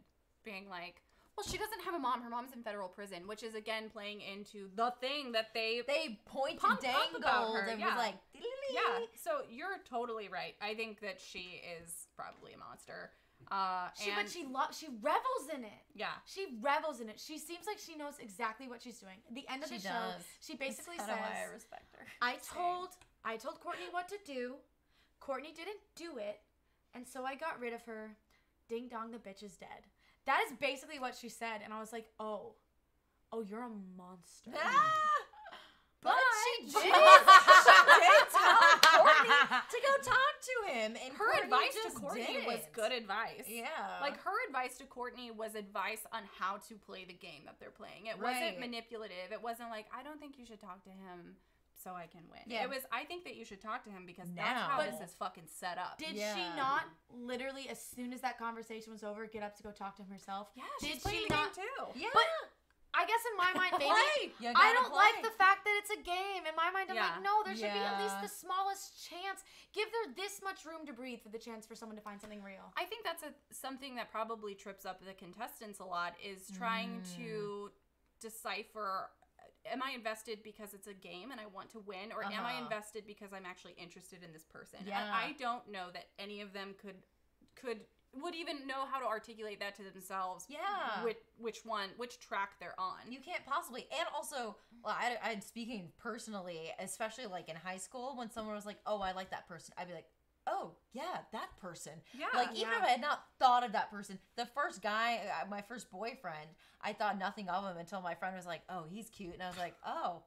being like, well, she doesn't have a mom. Her mom's in federal prison, which is again playing into the thing that they
pointed
dangled
about her and was like,
yeah. So you're totally right. I think that she is probably a monster.
But she revels in it.
Yeah,
she revels in it. She seems like she knows exactly what she's doing. At the end of the show, she basically says,
why I respect her.
I told Courtney what to do. Courtney didn't do it, and so I got rid of her. Ding dong, the bitch is dead. That is basically what she said, and I was like, oh, you're a monster.
But she did.
She did tell Courtney
to go talk to him. And
her
Courtney
advice to
just
Courtney
didn't.
was good advice.
Yeah.
Like, her advice to Courtney was advice on how to play the game that they're playing. It
Right.
wasn't manipulative. It wasn't like, I don't think you should talk to him so I can win.
Yeah.
It was, I think that you should talk to him because that's
Now.
how
But-
this is fucking set up.
Did
Yeah.
she not literally, as soon as that conversation was over, get up to go talk to him herself?
Yeah,
Did
she's playing
she
the
not?
game too.
Yeah.
But I guess in my mind, maybe
You
I
gotta
don't like the fact that it's a game. In my mind, I'm
Yeah.
like, no, there should be at least
Yeah.
the smallest chance. Give her this much room to breathe for the chance for someone to find something real.
I think that's something that probably trips up the contestants a lot is trying to decipher, am I invested because it's a game and I want to win, or am I invested because I'm actually interested in this person?
Yeah.
And I don't know that any of them would even know how to articulate that to themselves.
Yeah.
Which track they're on.
You can't possibly. And also, well, I speaking personally, especially like in high school, when someone was like, "Oh, I like that person," I'd be like, "Oh, yeah, that person."
Yeah.
Like, even if I had not thought of that person, the first guy, my first boyfriend, I thought nothing of him until my friend was like, "Oh, he's cute," and I was like, "Oh,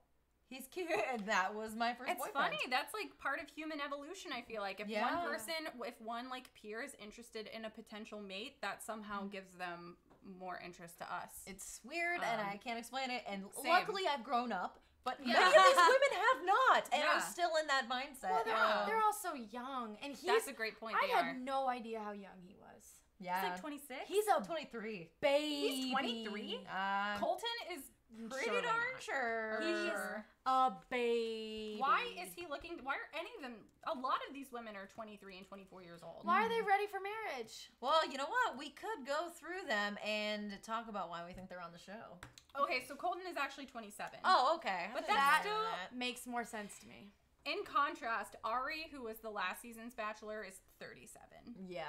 he's cute," and that was my first
It's
boyfriend.
funny. That's like part of human evolution, I feel like. If one like peer is interested in a potential mate, that somehow gives them more interest to us.
It's weird, and I can't explain it. And
Same.
luckily, I've grown up. But
Yeah.
many of these women have not, and
Yeah.
are still in that mindset.
Well, they're also young, and
That's a great point.
I
They
had
are.
no idea how young he was.
Yeah.
He's like 26.
He's a
23.
baby.
He's 23?
Uh,
Colton is
pretty
surely
darn
not.
sure.
He's
Sure.
a baby.
Why is he looking? Why are any of them? A lot of these women are 23 and 24 years old.
Why are they ready for marriage?
Well, you know what? We could go through them and talk about why we think they're on the show.
Okay, so Colton is actually 27.
Oh, okay.
But
That
that's still.
makes more sense to me.
In contrast, Ari, who was the last season's Bachelor, is 37.
Yeah.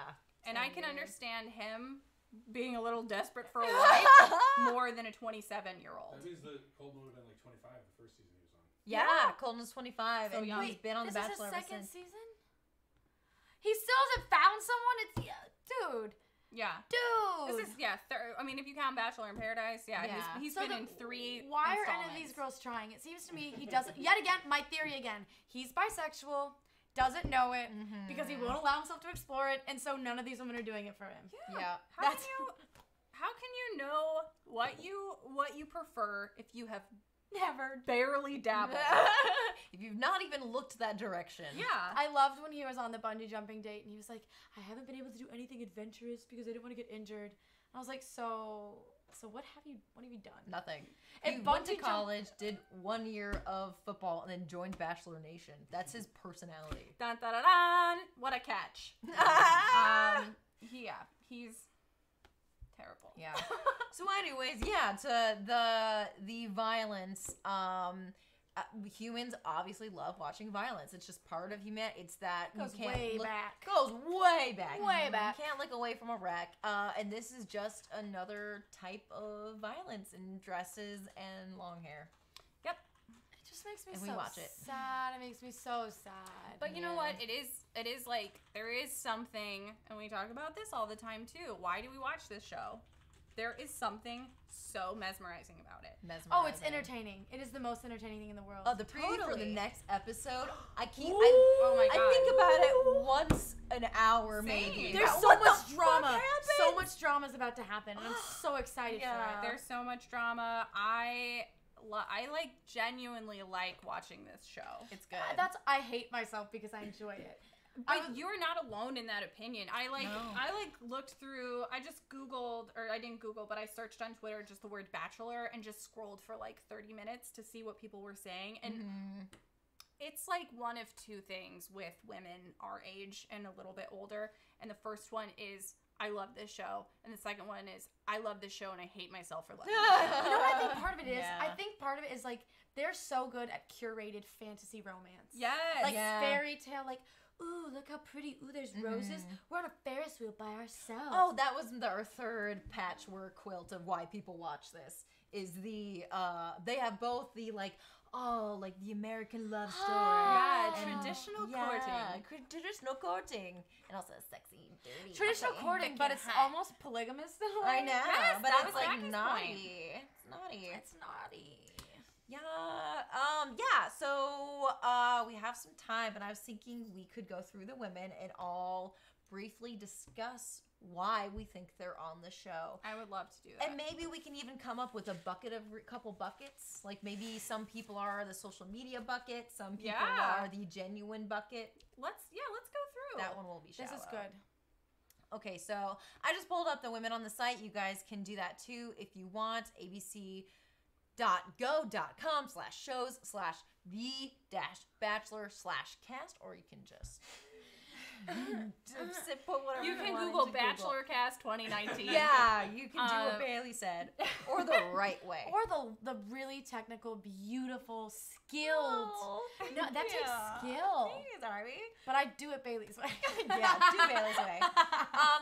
And I can understand him being a little desperate for a wife more than a 27-year-old.
That means that Colton would have been like 25 the first season he was on.
Yeah, Colton's 25,
So
and
young.
he's been on The
This is
Bachelor
his
ever
second
since.
season? He still hasn't found someone? Dude.
Yeah.
Dude.
This is, I mean, if you count Bachelor in Paradise,
Yeah.
he's
So
been
the-
in 3
Why are any of these
installments.
girls trying? It seems to me he doesn't. Yet again, my theory again. He's bisexual, doesn't know it because he won't allow himself to explore it, and so none of these women are doing it for him.
Yeah.
How can you know what you prefer if you have
Never.
barely dabbled?
If you've not even looked that direction.
Yeah.
I loved when he was on the bungee jumping date, and he was like, "I haven't been able to do anything adventurous because I didn't want to get injured." I was like, "So what have you done?"
Nothing.
And
He went to
bungee jump-
college, did 1 year of football, and then joined Bachelor Nation. That's his personality.
Dun, dun, dun, dun. What a catch. He's terrible.
Yeah. So, anyways, yeah, to the violence. Humans obviously love watching violence. It's just part of humanity. It's that
Goes
you can't
way
look,
back.
Goes way back.
Way back.
You can't look away from a wreck. And this is just another type of violence in dresses and long hair.
Yep.
It just makes me
And
so
we watch it.
sad. It makes me so sad.
But you know what? It is like there is something, and we talk about this all the time too. Why do we watch this show? There is something so mesmerizing about it.
Oh, it's entertaining. It is the most entertaining thing in the world.
Oh, the preview for the
Totally.
next episode. I
Oh my God.
I think about it once an hour,
Same.
maybe.
There's
About
so
what the
much drama.
fuck
So
happened?
much drama is about to happen, and I'm so excited for it.
There's so much drama. I like genuinely like watching this show.
It's good.
I hate myself because I enjoy it.
But you're not alone in that opinion. I
No.
looked through. I just Googled, or I didn't Google, but I searched on Twitter just the word Bachelor and just scrolled for like 30 minutes to see what people were saying. And it's like one of two things with women our age and a little bit older. And the first one is I love this show, and the second one is I love this show and I hate myself for loving this show.
You know what I think part of it is?
Yeah.
I think part of it is like they're so good at curated fantasy romance.
Yes.
Like
Yeah.
fairy tale, like, ooh, look how pretty. Ooh, there's roses. We're on a Ferris wheel by ourselves.
Oh, that was our third patchwork quilt of why people watch this. Is the they have both the like the American love story.
Yeah,
and-
traditional
yeah,
courting.
traditional courting, and also sexy, dirty.
traditional
Okay.
courting, but it's almost polygamous though.
I know,
Yes,
but
that
it's
was
like
Maggie's
naughty. It's naughty.
It's naughty.
So we have some time, and I was thinking we could go through the women and all briefly discuss why we think they're on the show.
I would love to do that.
And maybe we can even come up with a couple buckets. Like maybe some people are the social media bucket, some people are the genuine bucket.
Let's go through.
That one will be shallow.
This is good.
Okay, so I just pulled up the women on the site. You guys can do that too if you want. abc.go.com/shows/the-bachelor/cast, or you can just put whatever
You can
want
Google
into
Bachelor Cast 2019.
Yeah, you can do what Bailey said, or the right way,
Or the really technical, beautiful, skilled. No, that takes skill.
Thanks, Darby.
But I do it Bailey's way.
Yeah, do Bailey's way.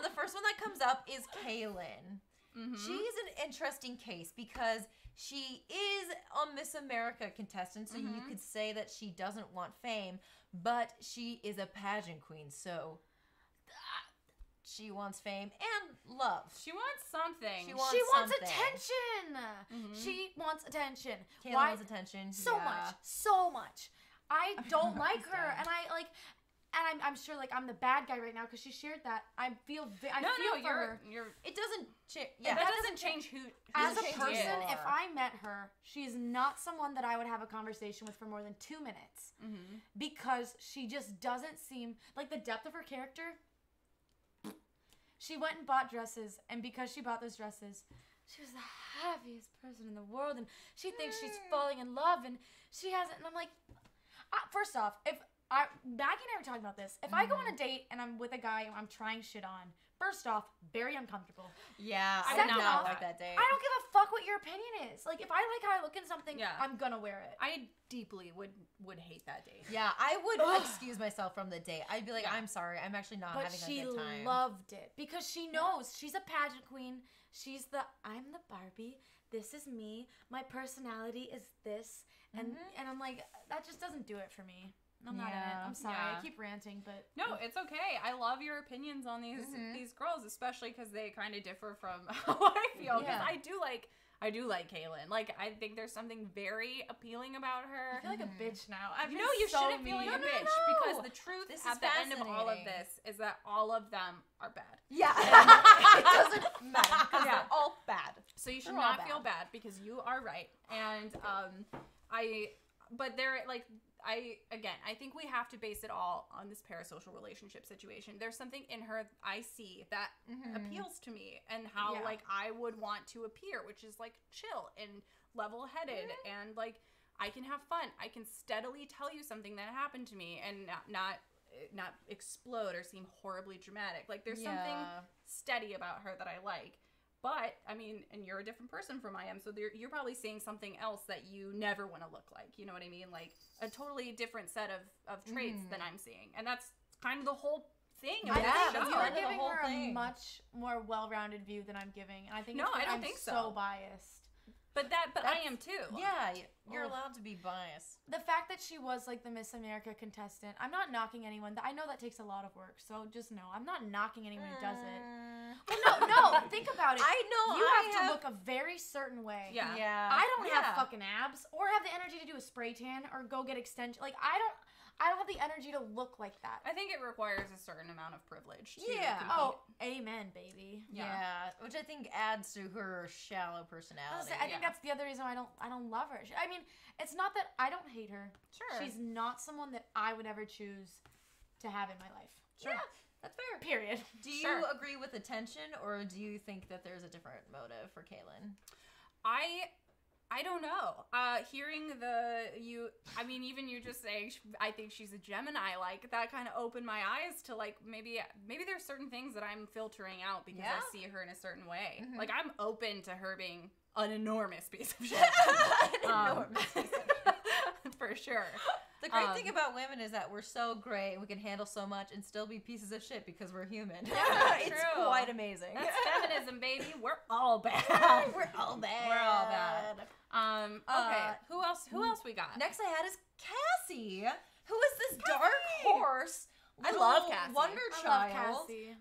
The first one that comes up is Kaylin.
Mm-hmm.
She's an interesting case because she is a Miss America contestant, so you could say that she doesn't want fame, but she is a pageant queen, so she wants fame and love.
She wants something.
She wants something.
attention. She wants attention.
Kaylin
Why?
wants attention.
So much. I don't like her, and I'm sure like I'm the bad guy right now because she shared that. I feel for her.
It doesn't change.
Yeah, that doesn't change who.
As a
change
person,
you
if I met her, she's not someone that I would have a conversation with for more than 2 minutes because she just doesn't seem like the depth of her character. She went and bought dresses, and because she bought those dresses, she was the happiest person in the world, and she thinks she's falling in love, and she hasn't. And I'm like, first off, Maggie and I were talking about this. If I go on a date and I'm with a guy and I'm trying shit on, first off, very uncomfortable.
Yeah, I
Second
would not
off,
like that date.
I don't give a fuck what your opinion is. Like, if I like how I look in something, I'm gonna wear it.
I deeply would hate that date.
Yeah, I would excuse myself from the date. I'd be like, I'm sorry, I'm actually not having a good time.
But she loved it because she knows she's a pageant queen. She's I'm the Barbie. This is me. My personality is this. And I'm like, that just doesn't do it for me. I'm not in it. I'm sorry. I keep ranting, but
no, it's okay. I love your opinions on these girls, especially because they kind of differ from how I feel. Because I do like Kaylin. Like, I think there's something very appealing about her.
I feel like a bitch now.
You shouldn't feel like a bitch because the truth at the end of all of this is that all of them are bad.
Yeah, it doesn't matter because they're all bad.
So you should not feel bad because you are right. And I think we have to base it all on this parasocial relationship situation. There's something in her I see that appeals to me and how like I would want to appear, which is like chill and level-headed and like I can have fun. I can steadily tell you something that happened to me and not explode or seem horribly dramatic. Like there's something steady about her that I like. But, I mean, and you're a different person from I am, so you're probably seeing something else that you never want to look like. You know what I mean? Like, a totally different set of traits than I'm seeing. And that's kind of the whole thing.
I think you're
kind of
giving
the whole
her
thing.
a much more well-rounded view than I'm giving. And I think
I don't
I'm
think
so biased.
But I am too.
Yeah, you're allowed to be biased.
The fact that she was like the Miss America contestant, I'm not knocking anyone. I know that takes a lot of work, so just know I'm not knocking anyone who does it. Well, no, think about it.
I know
you have to look a very certain way.
Yeah.
I don't have fucking abs or have the energy to do a spray tan or go get extension. Like I don't have the energy to look like that.
I think it requires a certain amount of privilege. To
Yeah.
compete.
Oh, amen, baby.
Yeah, which I think adds to her shallow personality.
I think that's the other reason why I don't love her. I mean, it's not that I don't hate her.
Sure.
She's not someone that I would ever choose to have in my life.
Sure. Yeah, that's fair.
Period.
Do you agree with attention, or do you think that there's a different motive for Kaylin?
I don't know. Hearing even you just saying, I think she's a Gemini, like that kind of opened my eyes to like maybe there's certain things that I'm filtering out because I see her in a certain way. Like I'm open to her being an enormous piece of shit.
Enormous piece of shit.
For sure.
The great thing about women is that we're so great and we can handle so much and still be pieces of shit because we're human.
Yeah,
it's
true.
quite amazing.
That's feminism, baby. We're all bad.
We're all bad.
We're all bad. Okay. Who else we got?
Next I had is Cassie, who is this dark horse.
I love Cassie.
Wonder
I love
child.
Cassie.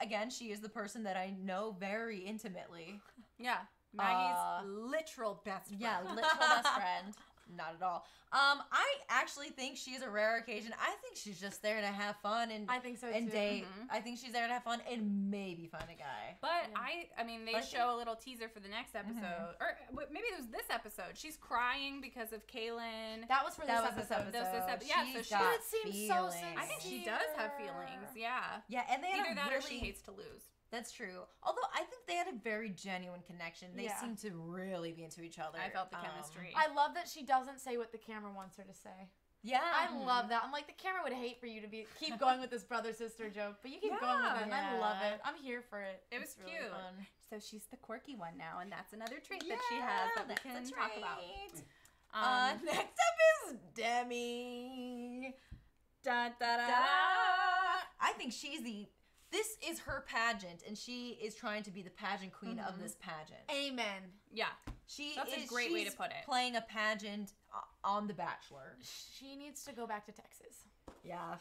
Again, she is the person that I know very intimately.
Yeah. Maggie's literal best friend.
Yeah, literal best friend. Not at all. I actually think she's a rare occasion. I think she's just there to have fun and
I think so
and
too.
date. I think she's there to have fun and maybe find a guy.
But I mean, they show a little teaser for the next episode, or maybe it was this episode. She's crying because of Kaylin.
That was for this episode.
Yeah,
She's
so
got
But it seems so
feelings.
I think she does have feelings. Yeah.
Yeah, and they had
Either
a
that
really,
or she hates to lose.
That's true. Although I think they had a very genuine connection. They
Yeah.
seem to really be into each other.
I felt the chemistry.
I love that she doesn't say what the camera wants her to say.
Yeah.
I love that. I'm like, the camera would hate for you to keep going with this brother-sister joke, but you keep going with it, and I love it. I'm here for it.
It was
It's really
cute.
fun.
So she's the quirky one now, and that's another trait that she has that we can talk about.
Next up is Demi. Da, da, da. I think this is her pageant, and she is trying to be the pageant queen of this pageant.
Amen.
Yeah. That's a great way to put it.
Playing a pageant on The Bachelor.
She needs to go back to Texas.
Yeah.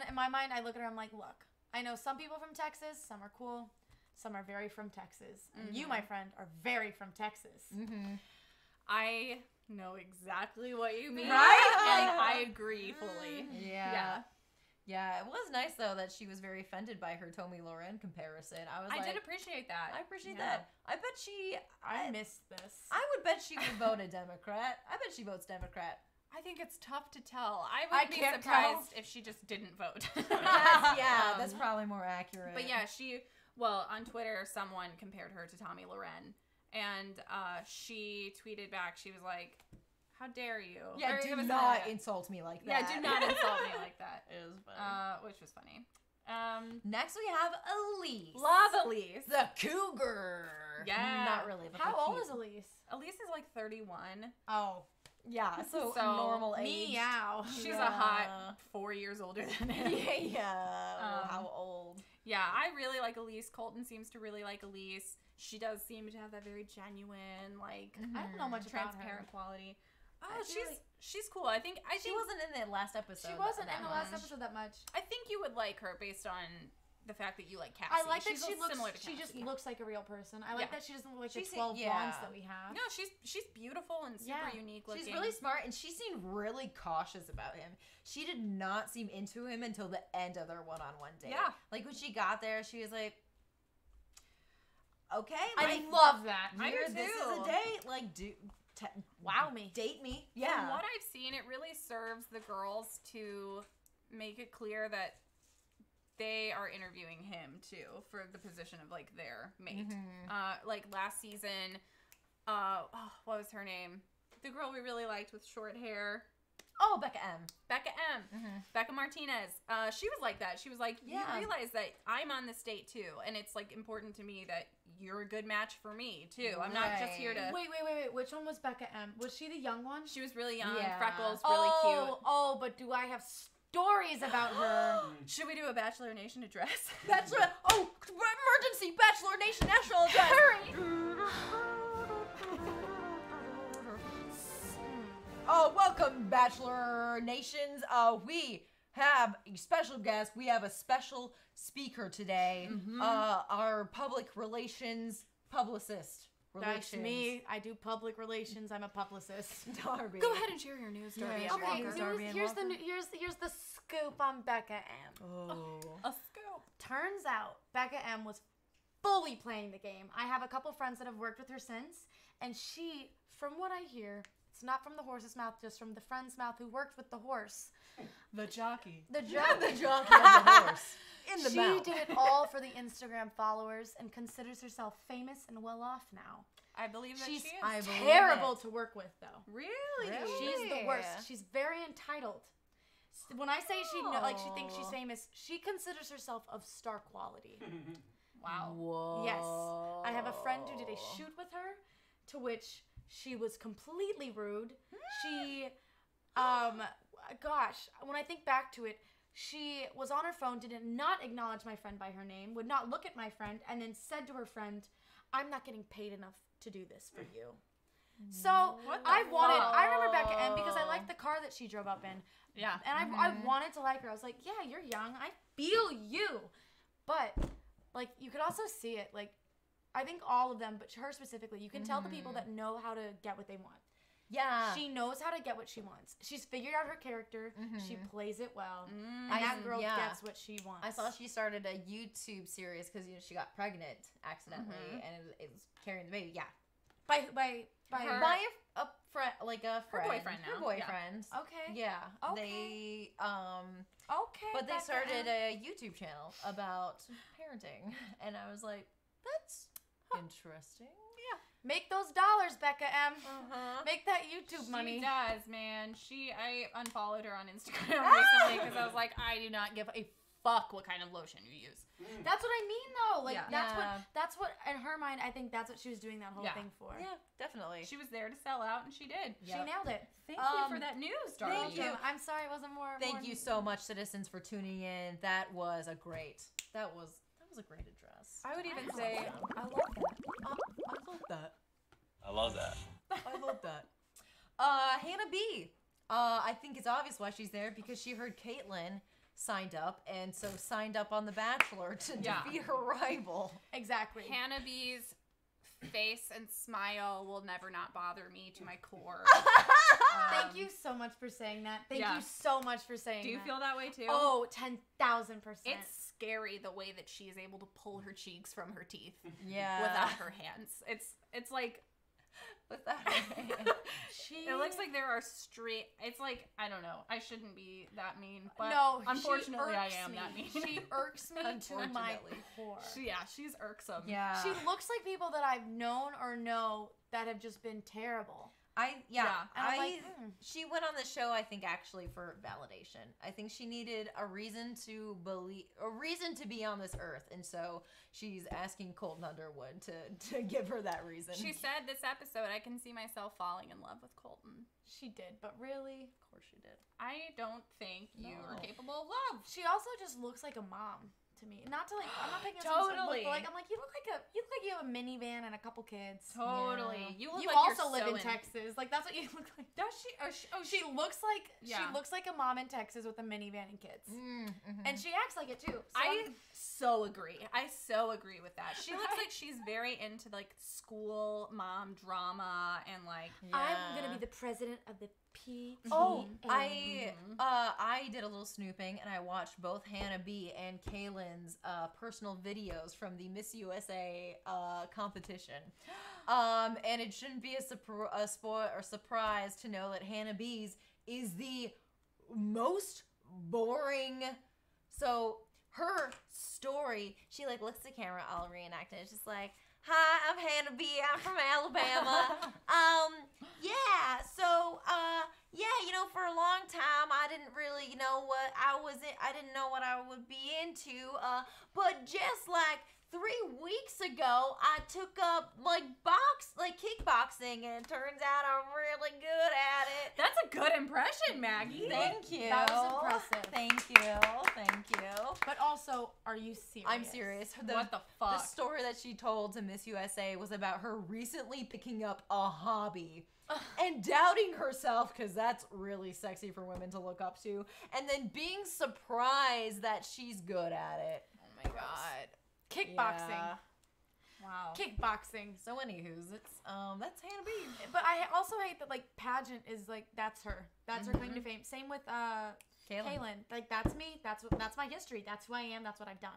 In my mind, I look at her, I'm like, look, I know some people from Texas, some are cool, some are very from Texas. And you, my friend, are very from Texas.
Mm-hmm.
I know exactly what you mean.
Right?
And I agree fully.
Yeah. Yeah, it was nice though that she was very offended by her Tommy Lauren comparison. I
did appreciate that.
I appreciate that. I bet
I missed this.
I would bet she would vote a Democrat. I bet she votes Democrat.
I think it's tough to tell. I
I
would be
can't
surprised if she just didn't vote.
That's probably more accurate.
But yeah, on Twitter, someone compared her to Tommy Loren. And she tweeted back, she was like, how dare you?
Yeah,
Or it
do
was
not insult me like that.
Yeah, do not insult me like that.
It was funny.
Which was funny.
Next we have Elise.
Love Elise.
The cougar.
Yeah.
Not really. But
How
they're
old
cute.
is Elise?
Elise is like 31.
Oh.
Yeah, so
So,
normal age.
Meow.
She's a hot 4 years older than him.
Yeah. How old?
Yeah, I really like Elise. Colton seems to really like Elise. She does seem to have that very genuine, like,
I don't know much about
transparent
her.
quality.
I
Oh,
feel
she's cool. I think
She wasn't in the last episode.
She wasn't
that
in the
much.
last episode that much.
I think you would like her based on the fact that you like Cassie.
I like that
She's
she looks.
similar to
She just
Cassie.
looks like a real person. I like
Yeah.
that she doesn't look like
She's-
the 12
yeah.
blondes that we have.
No, she's beautiful and super unique looking.
She's really smart, and she seemed really cautious about him. She did not seem into him until the end of their one-on-one date.
Yeah.
Like, when she got there, she was like, okay,
I
like,
love that.
I do
this is a
too.
date. Like,
Wow me.
date me.
From
Yeah.
what I've seen, it really serves the girls to make it clear that they are interviewing him too for the position of like their mate. Like last season, what was her name? The girl we really liked with short hair.
Oh, Becca M.
Becca M. Becca Martinez. She was like that. She was like,
Yeah.
you realize that I'm on this date too, and it's like important to me that you're a good match for me too. I'm not just here to.
Wait. Which one was Becca M? Was she the young one?
She was really young,
Yeah.
freckles, really cute.
Oh, but do I have stories about her?
Should we do a Bachelor Nation address?
Bachelor. Oh, emergency! Bachelor Nation National Address. Oh, welcome, Bachelor Nations. We have a special guest. We have a special speaker today. Our public relations publicist.
That's me. I do public relations. I'm a publicist.
Darby.
Go ahead and share your news, Darby.
Yeah,
and
Okay,
Walker.
Darby and
here's the
Walker.
here's the scoop on Becca M.
Oh.
A scoop.
Turns out Becca M was fully playing the game. I have a couple friends that have worked with her since, and she, from what I hear, it's not from the horse's mouth, just from the friend's mouth who worked with the horse.
The jockey.
The jockey.
The jockey of the horse. In the
She
mouth.
did it all for the Instagram followers and considers herself famous and well off now.
I believe that
She's
she is.
I believe
terrible
it.
to work with, though.
Really?
She's the worst. She's very entitled. When I say she thinks she's famous, she considers herself of star quality.
Wow.
Whoa.
Yes. I have a friend who did a shoot with her, to which she was completely rude. She, gosh, when I think back to it, she was on her phone, did not acknowledge my friend by her name, would not look at my friend, and then said to her friend, "I'm not getting paid enough to do this for you." So
What the
I remember
fuck?
Becca M because I liked the car that she drove up in.
Yeah.
And I wanted to like her. I was like, yeah, you're young. I feel you. But, like, you could also see it. Like, I think all of them, but her specifically. You can tell the people that know how to get what they want.
Yeah.
She knows how to get what she wants. She's figured out her character. She plays it well. And that girl gets what she wants.
I saw she started a YouTube series because she got pregnant accidentally and it was carrying the baby. Yeah.
By
a friend, like a friend.
Her boyfriend now.
Her boyfriend.
Yeah. Okay.
Yeah.
Okay.
They
Okay.
but they
Becca
started
M.
a YouTube channel about parenting, and I was like, that's interesting. Yeah.
Make those dollars, Becca M.
Uh-huh.
Make that YouTube money.
She does, man. I unfollowed her on Instagram recently because I was like, I do not give a fuck what kind of lotion you use.
That's what I mean, though. Like,
Yeah.
that's what, in her mind, I think that's what she was doing that whole thing for.
Yeah, definitely.
She was there to sell out, and she did.
She nailed it.
Thank you for that news, Darby.
Thank you. I'm sorry it wasn't more.
Thank you so much, citizens, for tuning in. That was a great address.
I would even say,
I love that.
I love that.
I love that. Hannah B. I think it's obvious why she's there because she heard Caitlyn signed up and so signed up on The Bachelor to defeat her rival.
Exactly.
Hannah B's face and smile will never not bother me to my core.
Thank you so much for saying that. Thank you so much for saying that.
Do you feel that way too?
Oh, 10,000%.
It's scary the way that she is able to pull her cheeks from her teeth
Yeah.
without her hands. It's like
without her hands.
It looks like there are straight. It's like, I don't know. I shouldn't be that mean, but
no,
unfortunately I am
me.
that mean.
She irks me to my core.
She's irksome.
Yeah.
She looks like people that I've known or know that have just been terrible.
She went on the show, I think, actually for validation. I think she needed a reason to be on this earth, and so she's asking Colton Underwood to give her that reason.
She said this episode, I can see myself falling in love with Colton.
She did, but really,
of course she did.
I don't think you are capable of love.
She also just looks like a mom to me. Not to like, I'm not picking
Totally.
but like, I'm like, you look like you have a minivan and a couple kids.
Totally.
Yeah.
You look
You
like
also
you're
live
so
in Texas. Like that's what you look like.
Does she?
She looks like she looks like a mom in Texas with a minivan and kids. And she acts like it too. So
I so agree. I so agree with that. She looks like she's very into like school mom drama and like
I'm gonna be the president of the P.
Oh, I did a little snooping and I watched both Hannah B and Kaylin's personal videos from the Miss USA competition. And it shouldn't be a surprise to know that Hannah B's is the most boring. So her story, she like looks at the camera, I'll reenact it. It's just like, hi, I'm Hannah B. I'm from Alabama. For a long time, I didn't really know what I didn't know what I would be into. But just like 3 weeks ago, I took up kickboxing, and it turns out I'm really good at it.
that's a good impression, Maggie.
Thank you.
That was impressive.
Thank you.
But also, are you serious?
I'm serious.
What the fuck?
The story that she told to Miss USA was about her recently picking up a hobby and doubting herself, because that's really sexy for women to look up to, and then being surprised that she's good at it.
Oh my god.
Kickboxing.
Yeah.
Wow.
Kickboxing.
So anywho's it's that's Hannah B.
But I also hate that like pageant is like that's her. That's her claim to fame. Same with Kaylin. Like that's me. That's my history. That's who I am. That's what I've done.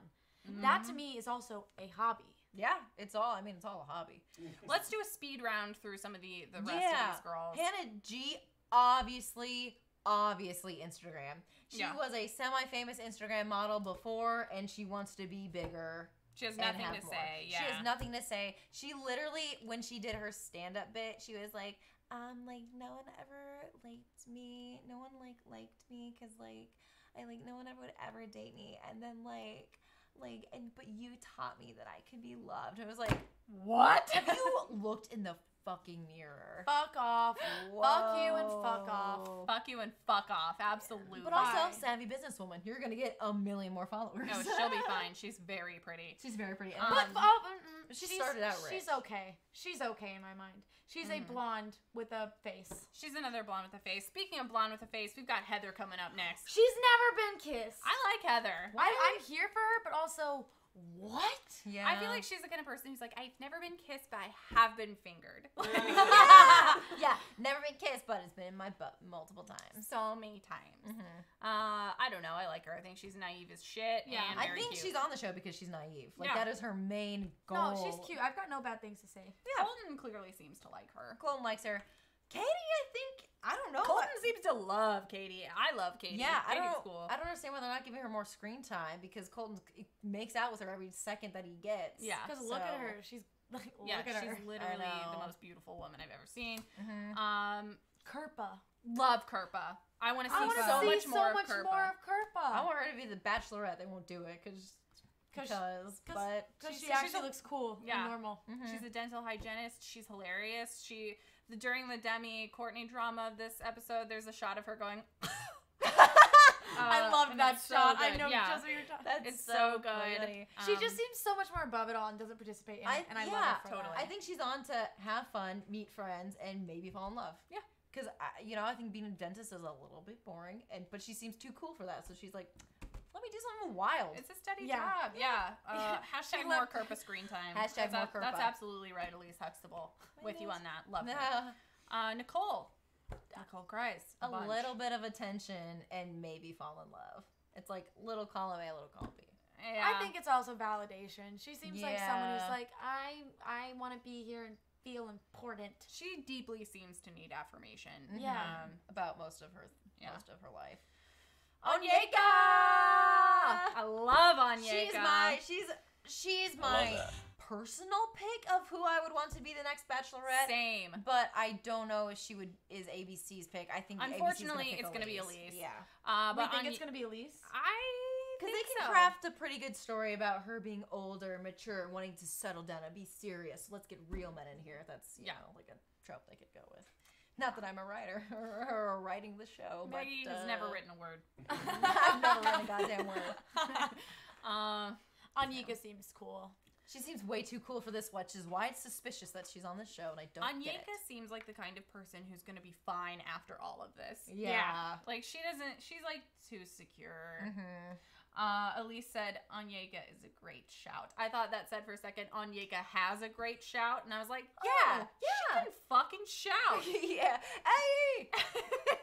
That to me is also a hobby.
Yeah, it's all a hobby.
Let's do a speed round through some of the rest of these girls.
Hannah G, obviously Instagram. She was a semi-famous Instagram model before, and she wants to be bigger.
She has nothing to say. Yeah.
She has nothing to say. She literally, when she did her stand-up bit, she was like, no one ever liked me. No one liked me because no one ever would ever date me. And then but you taught me that I could be loved. I was like, what? Have you looked in the fucking mirror?
Fuck off.
Whoa.
Fuck you and fuck off.
Fuck you and fuck off. Absolutely.
But also, savvy businesswoman. You're going to get a million more followers.
No, she'll be fine. She's very pretty.
She's very pretty.
She
started out rich.
She's okay. She's okay in my mind. She's a blonde with a face.
She's another blonde with a face. Speaking of blonde with a face, we've got Heather coming up next.
She's never been kissed.
I like Heather.
I'm here for her, but also, What?
Yeah.
I feel like she's the kind of person who's like, I've never been kissed, but I have been fingered.
Yeah, never been kissed, but it's been in my butt multiple times.
So many times.
Mm-hmm.
I don't know. I like her. I think she's naive as shit.
Yeah.
and
I
very
think
cute.
she's on the show because she's naive. Like,
Yeah.
that is her main goal.
No, she's cute. I've got no bad things to say.
Yeah.
Colton clearly seems to like her.
Colton likes her. Katie, I think, I don't know.
Colton seems to love Katie. I love Katie.
Yeah, I
Katie's
don't.
cool.
I don't understand why they're not giving her more screen time because Colton makes out with her every second that he gets.
Yeah.
Because look at her. She's like,
Yeah,
look at
she's
her.
literally
know.
the most beautiful woman I've ever seen.
Mm-hmm.
Kirpa.
Love Kirpa. I want to
I
see
want to
so
see
much more of
more
Kirpa.
of Kirpa.
I want her to be the Bachelorette. They won't do it because but
Because she
she's
actually
a-
looks cool
Yeah.
and normal.
Mhm.
She's a dental hygienist. She's hilarious. During the Demi Courtney drama of this episode, there's a shot of her going.
I loved
and
that
it's so
shot. I
good.
know
Yeah.
just what you're talking about.
It's so good.
funny.
She just seems so much more above it all and doesn't participate in it, and I love her for
totally.
that.
I think she's on to have fun, meet friends, and maybe fall in love.
Yeah.
Because I think being a dentist is a little bit boring, but she seems too cool for that. So she's like, let me do something wild.
It's a steady
Yeah.
job. Yeah. Hashtag
She
more
left-
Kirpa screen time.
Hashtag more Kirpa.
That's absolutely right, Elise Huxtable. With you on that. Love her.
Nah,
Nicole. Nicole cries.
a
bunch.
little bit of attention and maybe fall in love. It's like little column A, little column B.
Yeah.
I think it's also validation. She seems like someone who's
Yeah.
like, I want to be here and feel important.
she deeply seems to need affirmation.
Yeah.
About most of her life.
Onyeka! I love Onyeka.
She's
I
my
love that.
personal pick of who I would want to be the next Bachelorette.
Same.
But I don't know if she is ABC's pick. I think
Unfortunately,
ABC's
it's
gonna
gonna be
pick
Elise.
Yeah,
We
But
think it's going to be Elise?
I
because
think
they can
so.
craft a pretty good story about her being older, mature, and wanting to settle down and be serious. So let's get real men in here. That's you know like a trope they could go with. Not that I'm a writer or writing the show.
Maggie
but,
has never written a word.
I've never written a goddamn word.
Onyeka seems cool.
She seems way too cool for this, which is why it's suspicious that she's on this show, and I don't get
Onyeka
it.
seems like the kind of person who's gonna be fine after all of this.
Yeah.
Like she's like too secure.
Mm-hmm.
Elise said Onyeka is a great shout. I thought that said for a second Onyeka has a great shout, and I was like, yeah, she can fucking shout.
Yeah. Hey!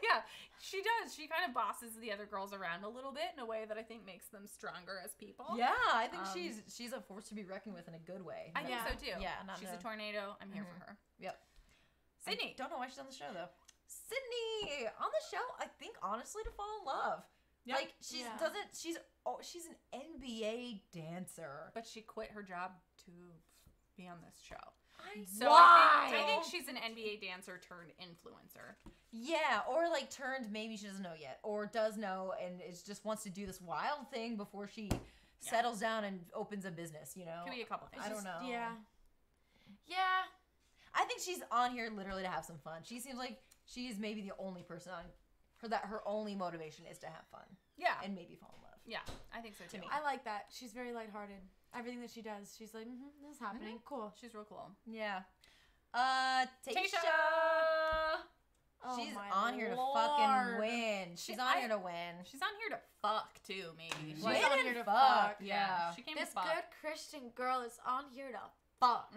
Yeah, she does. She kind of bosses the other girls around a little bit in a way that I think makes them stronger as people.
Yeah, I think
Um,
she's a force to be reckoned with in a good way.
I think
Yeah.
so too.
Yeah, not
she's
in
a tornado. I'm here for her.
Yep.
Sydney.
I don't know why she's on the show though. Sydney on the show, I think honestly to fall in love.
Yep.
Like she's an NBA dancer.
But she quit her job to be on this show.
Why?
I think she's an NBA dancer turned influencer.
Yeah, or like turned maybe she doesn't know yet, or does know and just wants to do this wild thing before she settles down and opens a business. You know,
Could be a couple things.
I don't know.
Yeah. Yeah.
I think she's on here literally to have some fun. She seems like she is maybe the only person on her that her only motivation is to have fun
Yeah.
and maybe fall in love.
Yeah, I think so too.
me.
I like that. She's very lighthearted. Everything that she does, she's like, this is happening. Cool.
She's real cool.
Yeah. Tasha.
Oh
She's
my
on here to
Lord.
fucking win. She's on here to win.
She's on here to fuck too, maybe.
She's
Win
on
and
here to
fuck.
fuck. Yeah.
She came
This
to fuck.
good Christian girl is on here to fuck.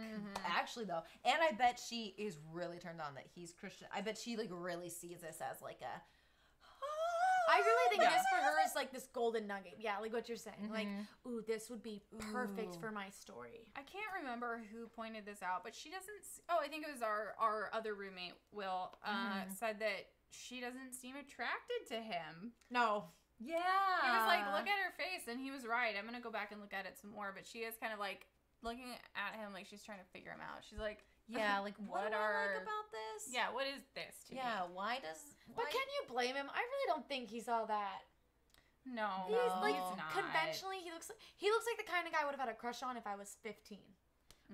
Actually, though, and I bet she is really turned on that he's Christian. I bet she like really sees this as like a.
I really think
Yeah.
this for her is like this golden nugget. Yeah, like what you're saying. Like, ooh, this would be perfect
Ooh.
for my story.
I can't remember who pointed this out, but she doesn't. Oh, I think it was our other roommate, Will, said that she doesn't seem attracted to him.
No.
Yeah.
He was like, look at her face, and he was right. I'm gonna go back and look at it some more, but she is kind of like looking at him like she's trying to figure him out. She's like,
yeah, like what do I
are
like about this?
Yeah, what is this to me?
Yeah. Why?
But can you blame him? I really don't think he's all that.
No,
He's like
he's not.
conventionally he looks like the kind of guy I would have had a crush on if I was 15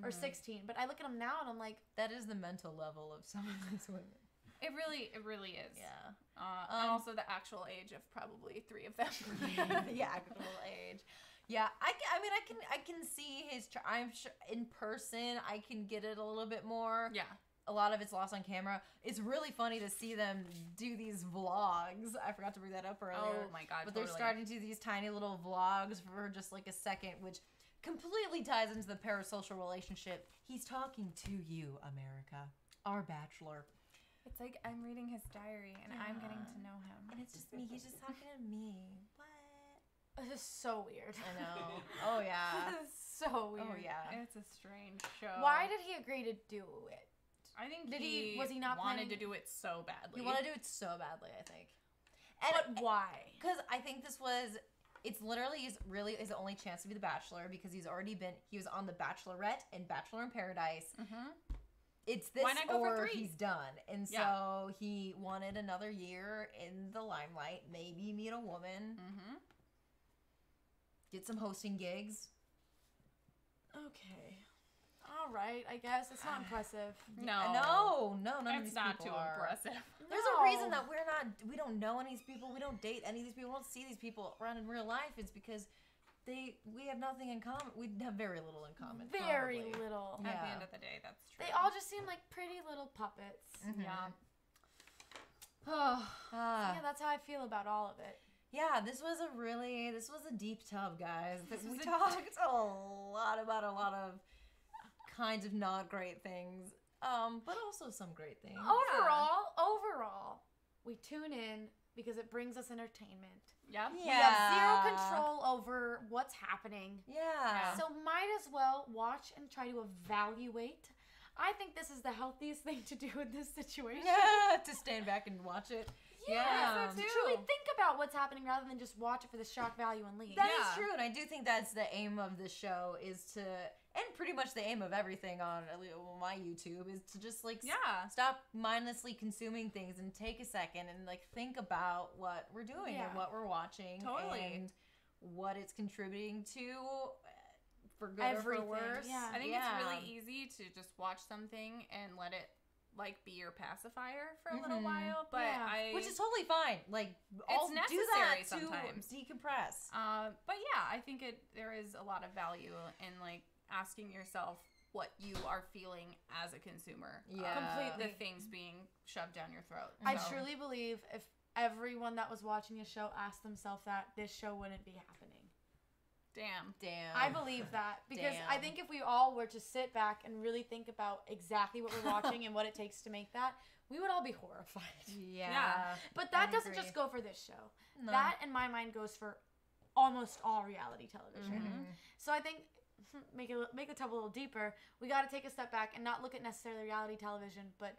or 16. But I look at him now and I'm like,
that is the mental level of some of these women.
It really is.
Yeah.
And also the actual age of probably 3 of them.
The actual age. Yeah, I can see his. I'm sure in person I can get it a little bit more.
Yeah.
A lot of it's lost on camera. It's really funny to see them do these vlogs. I forgot to bring that up earlier.
Oh my god.
But
totally.
they're starting to do these tiny little vlogs for just like a second, which completely ties into the parasocial relationship. He's talking to you, America, our Bachelor.
It's like I'm reading his diary and I'm getting to know him.
And it's just me. He's just talking to me. What?
This is so weird.
I know. Oh, yeah.
This is so weird.
Oh, yeah.
It's a strange show.
Why did he agree to do it?
I think
was he not
wanted
planning-
to do it so badly.
You want to do it so badly, I think.
But why?
Because I think it's literally his only chance to be the Bachelor, because he was on the Bachelorette and Bachelor in Paradise.
Mm-hmm.
It's this
Why not go for
or
3?
he's done. And so he wanted another year in the limelight, maybe meet a woman,
Mm-hmm.
get some hosting gigs.
Okay. All right, I guess. It's not impressive.
No.
None of these
It's not
people
too
are.
impressive.
There's a reason that we don't know any of these people. We don't date any of these people. We don't see these people around in real life. It's because we have nothing in common. We have very little in common.
Very
probably.
little.
Yeah.
At the end of the day, that's true.
They all just seem like pretty little puppets.
Mhm.
Yeah.
Oh,
Ah.
yeah, that's how I feel about all of it.
Yeah, this was a deep tub, guys. We
was a
talked a lot about a lot of kinds of not great things, but also some great things.
Overall, we tune in because it brings us entertainment.
Yep.
We have zero control over what's happening.
Yeah.
So might as well watch and try to evaluate. I think this is the healthiest thing to do in this situation.
To stand back and watch it.
Yeah,
so
to
too.
truly think about what's happening rather than just watch it for the shock value and leave.
That is
Yeah.
true, and I do think that's the aim of the show is to, and pretty much the aim of everything on my YouTube is to just like stop mindlessly consuming things and take a second and like think about what we're doing and what we're watching and what it's contributing to, for good or for worse.
Yeah.
I think it's really easy to just watch something and let it like be your pacifier for a little while, but
which is totally fine. Like, I'll do
necessary
that
sometimes.
to decompress.
But yeah, I think there is a lot of value in like asking yourself what you are feeling as a consumer.
Yeah.
Completely.
The things being shoved down your throat.
I
So-
truly believe if everyone that was watching the show asked themselves that, this show wouldn't be happening.
Damn.
I believe that because I
Damn.
think if we all were to sit back and really think about exactly what we're watching and what it takes to make that, we would all be horrified.
Yeah.
But that
I
doesn't
agree.
just go for this show.
No.
That, in my mind, goes for almost all reality television.
Mhm.
So I think make the tub a little deeper. We got to take a step back and not look at necessarily reality television, but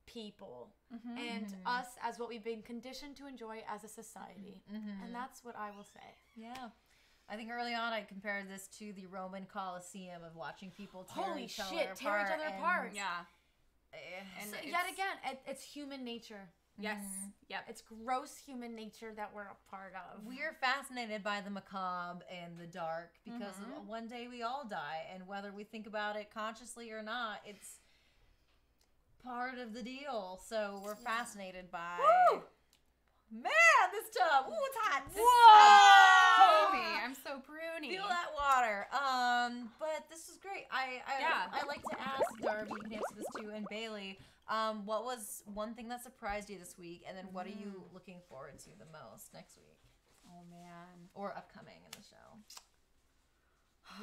people and us as what we've been conditioned to enjoy as a society. And that's what I will say.
Yeah. I think early on I compared this to the Roman Colosseum of watching people tear each other apart.
Yeah.
And
So,
it's-
yet again, it's human nature.
Yes. Yep.
It's gross human nature that we're a part of.
we're fascinated by the macabre and the dark because one day we all die, and whether we think about it consciously or not, it's part of the deal. So we're fascinated by.
Woo!
Man, this tub. Ooh, it's hot.
Toby, I'm so pruny.
Feel that water. But this is great. I like to ask Darby, you can answer this too, and Bailey, what was one thing that surprised you this week, and then what are you looking forward to the most next week?
Oh man.
Or upcoming in the show?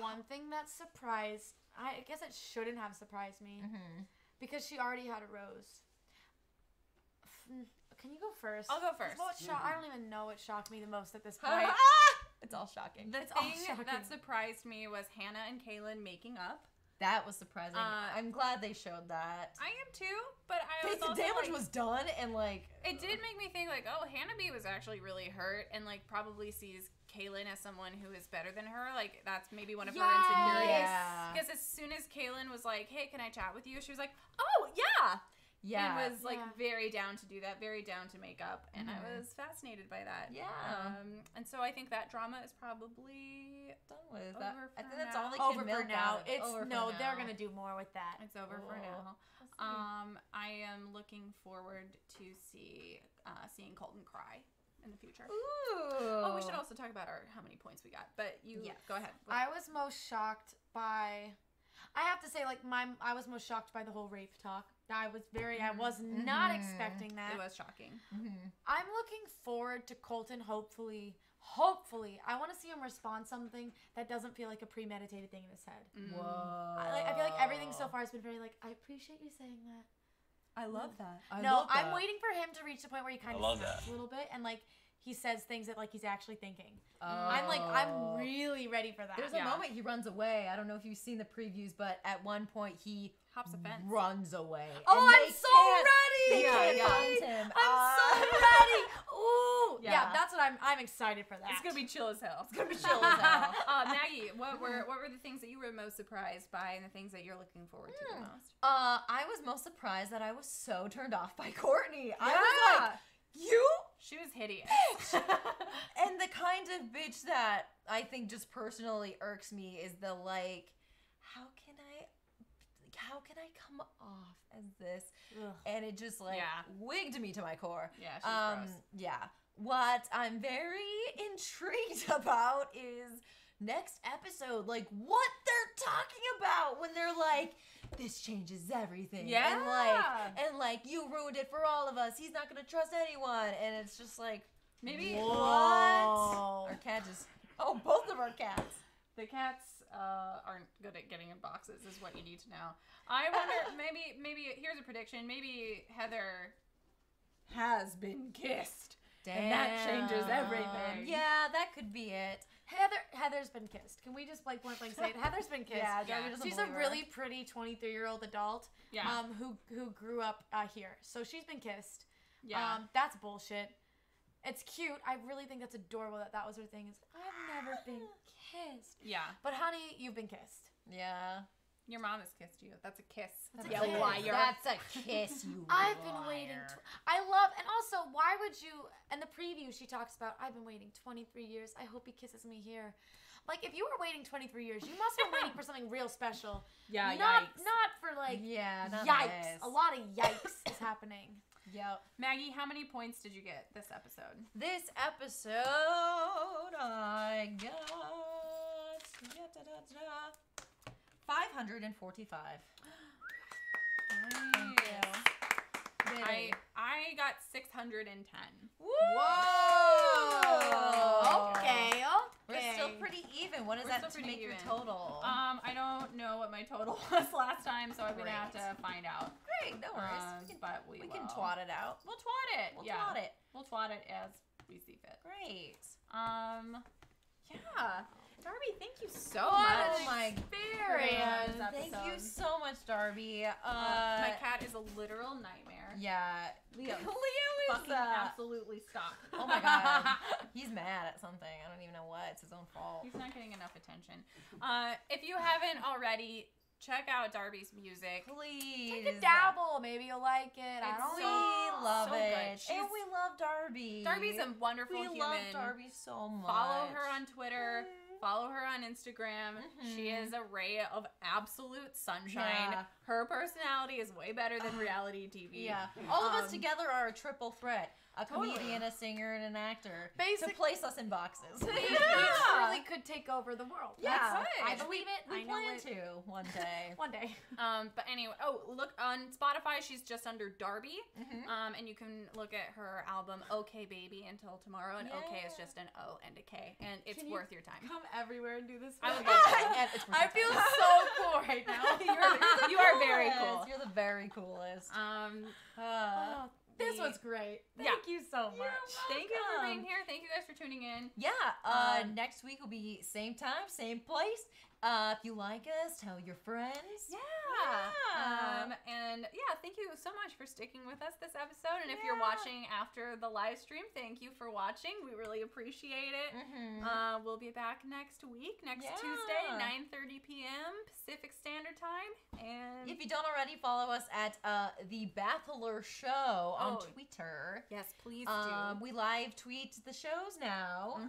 One thing that surprised, I guess it shouldn't have surprised me because she already had a rose. Can you go first?
I'll go first.
I don't even know what shocked me the most at this point.
It's all shocking.
The
It's all
thing
shocking.
that surprised me was Hannah and Kaylin making up.
That was surprising. I'm glad they showed that.
I am too, but I was
The
also
damage
like,
was done, and like
it did make me think like, oh, Hannah B was actually really hurt, and like probably sees Kaylin as someone who is better than her. Like that's maybe one of her insecurities.
Yeah.
Because as soon as Kaylin was like, hey, can I chat with you? She was like, oh yeah.
Yeah.
And was like very down to do that, very down to make up, and I was fascinated by that.
Yeah.
And so I think that drama is probably
done with
over
that.
for
I think that's
now.
all they can
Over
milk
for now.
out of it. Over for now.
They're gonna do more with that.
it's over for now. I am looking forward to seeing Colton cry in the future.
Ooh.
Oh, we should also talk about how many points we got. But you go ahead.
I was most shocked by. I have to say, like I was most shocked by the whole rape talk. I was not expecting that.
It was shocking.
I'm looking forward to Colton hopefully hopefully, I want to see him respond something that doesn't feel like a premeditated thing in his head.
Whoa.
I feel like everything so far has been very like, I appreciate you saying that.
I love that.
I'm waiting for him to reach the point where he kind of
love
snaps
that.
a little bit and like he says things that like he's actually thinking.
Oh.
I'm really ready for that.
There's a moment he runs away. I don't know if you've seen the previews, but at one point he
Hops a fence.
runs away.
Oh,
and
I'm so ready!
They can't find him.
I'm so ready! Ooh!
Yeah.
Yeah, that's what I'm excited for that.
It's gonna be chill as hell.
It's gonna be chill as hell.
Maggie, what were the things that you were most surprised by, and the things that you're looking forward to the most?
I was most surprised that I was so turned off by Courtney. I was like, you?
She was hideous.
And the kind of bitch that I think just personally irks me is the like, how can I come off as this?
Ugh.
And it just like wigged me to my core.
Yeah, she's gross.
Yeah. What I'm very intrigued about is next episode, like what they're talking about when they're like, this changes everything.
Yeah.
And like you ruined it for all of us. He's not gonna trust anyone. And it's just like,
Maybe
what?
Whoa.
Our cat just both of our cats.
the cats aren't good at getting in boxes, is what you need to know. I wonder, maybe here's a prediction. Maybe Heather has been kissed. And that changes everything.
Yeah, that could be it.
Heather's been kissed. Can we just like point blank say it? Heather's been kissed.
Yeah, Darby doesn't
She's a
believe her.
really pretty 23-year-old adult.
Yeah.
Who grew up here. So she's been kissed.
Yeah.
That's bullshit. It's cute. I really think that's adorable that was her thing. Is I've never been kissed.
Yeah.
But honey, you've been kissed.
Yeah.
Your mom has kissed you. That's a kiss.
That's a
you
kiss.
liar.
That's a kiss, you
I've been waiting.
liar.
I love, and also, why would you? In the preview, she talks about, I've been waiting 23 years. I hope he kisses me here. Like, if you were waiting 23 years, you must have been waiting for something real special.
Yeah,
not,
yikes.
Not for like,
Yeah, not
yikes.
this.
A lot of yikes is happening.
Yep.
Maggie, how many points did you get this episode?
This episode, I got 545. Thank you. Really?
I got 610.
Whoa!
Okay.
We're still pretty even. What does
We're
that
still
to
pretty
make your
even.
total?
I don't know what my total was last time, so I'm gonna have
Great.
to find out.
Great, no worries.
But
we
will.
can twat it out.
We'll twat it.
We'll
yeah.
twat it.
We'll twat it as we see fit.
Great.
Yeah. Darby, thank you so
Oh
much.
my
experience.
Thank you so much, Darby.
My cat is a literal nightmare.
Yeah.
Leo.
Leo is
Fucking absolutely stop.
Oh my god. He's mad at something. I don't even know what. It's his own fault.
He's not getting enough attention. If you haven't already, check out Darby's music.
Please.
Take a dabble. Maybe you'll like it. I don't
It's
know.
We love
so
it.
good.
And we love Darby.
Darby's a wonderful
We
human.
love Darby so much.
Follow her on Twitter. Follow her on Instagram. She is a ray of absolute sunshine.
Yeah.
Her personality is way better than reality TV.
Yeah. All of us together are a triple threat. A
Totally.
comedian, a singer, and an actor.
Basic-
To place us in boxes.
We truly could take over the world.
Yeah.
That's
it.
I believe it.
We
I know
plan
it.
to one day.
One day.
But anyway, look on Spotify. She's just under Darby. And you can look at her album "Okay Baby" until tomorrow. And "Okay" is just an O and a K, and it's
Can you
worth your time.
Come everywhere and do this.
I would
with me.
love to.
And it's
I feel so cool right now.
You are very cool.
You're the very coolest.
Oh, this
The-
was great.
Yeah.
Thank you so much.
Thank you for being here. Thank you guys for tuning in.
Yeah, next week will be same time, same place. If you like us, tell your friends.
Yeah.
Yeah.
And yeah, thank you so much for sticking with us this episode. And if you're watching after the live stream, thank you for watching. We really appreciate it. We'll be back next week, next Tuesday, 9:30 p.m. Pacific Standard Time. And
If you don't already, follow us at the Bathelor Show on Twitter.
yes, please do.
We live tweet the shows now.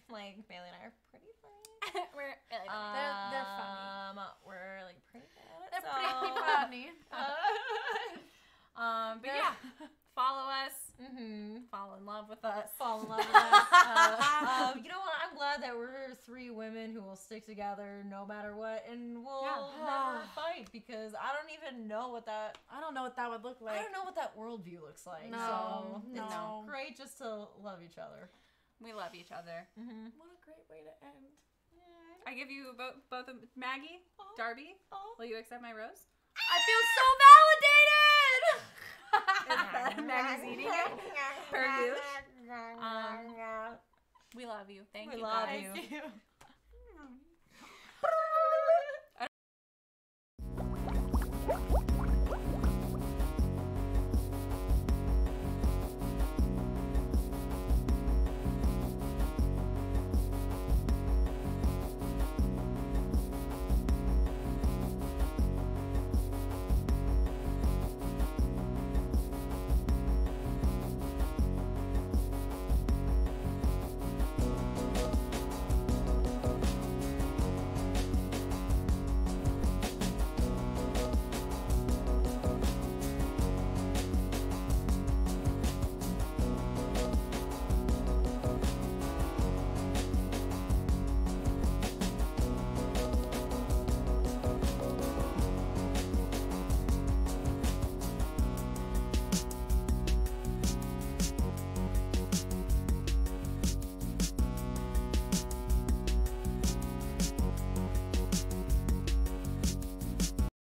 Like Bailey and I are pretty funny.
We're
They're funny.
We're like pretty good.
They're pretty funny.
but yeah, follow us. Fall in love with us.
Fall in love with us. You know what? I'm glad that we're three women who will stick together no matter what, and we'll never fight because I don't even know what that.
I don't know what that would look like.
I don't know what that worldview looks like.
No,
so
no.
it's great just to love each other.
We love each other.
What a great way to end.
I give you both of Maggie, Darby. Will you accept my rose?
I feel so validated.
Maggie's eating it. Per gooch. We love you. Thank you, guys.
Thank you.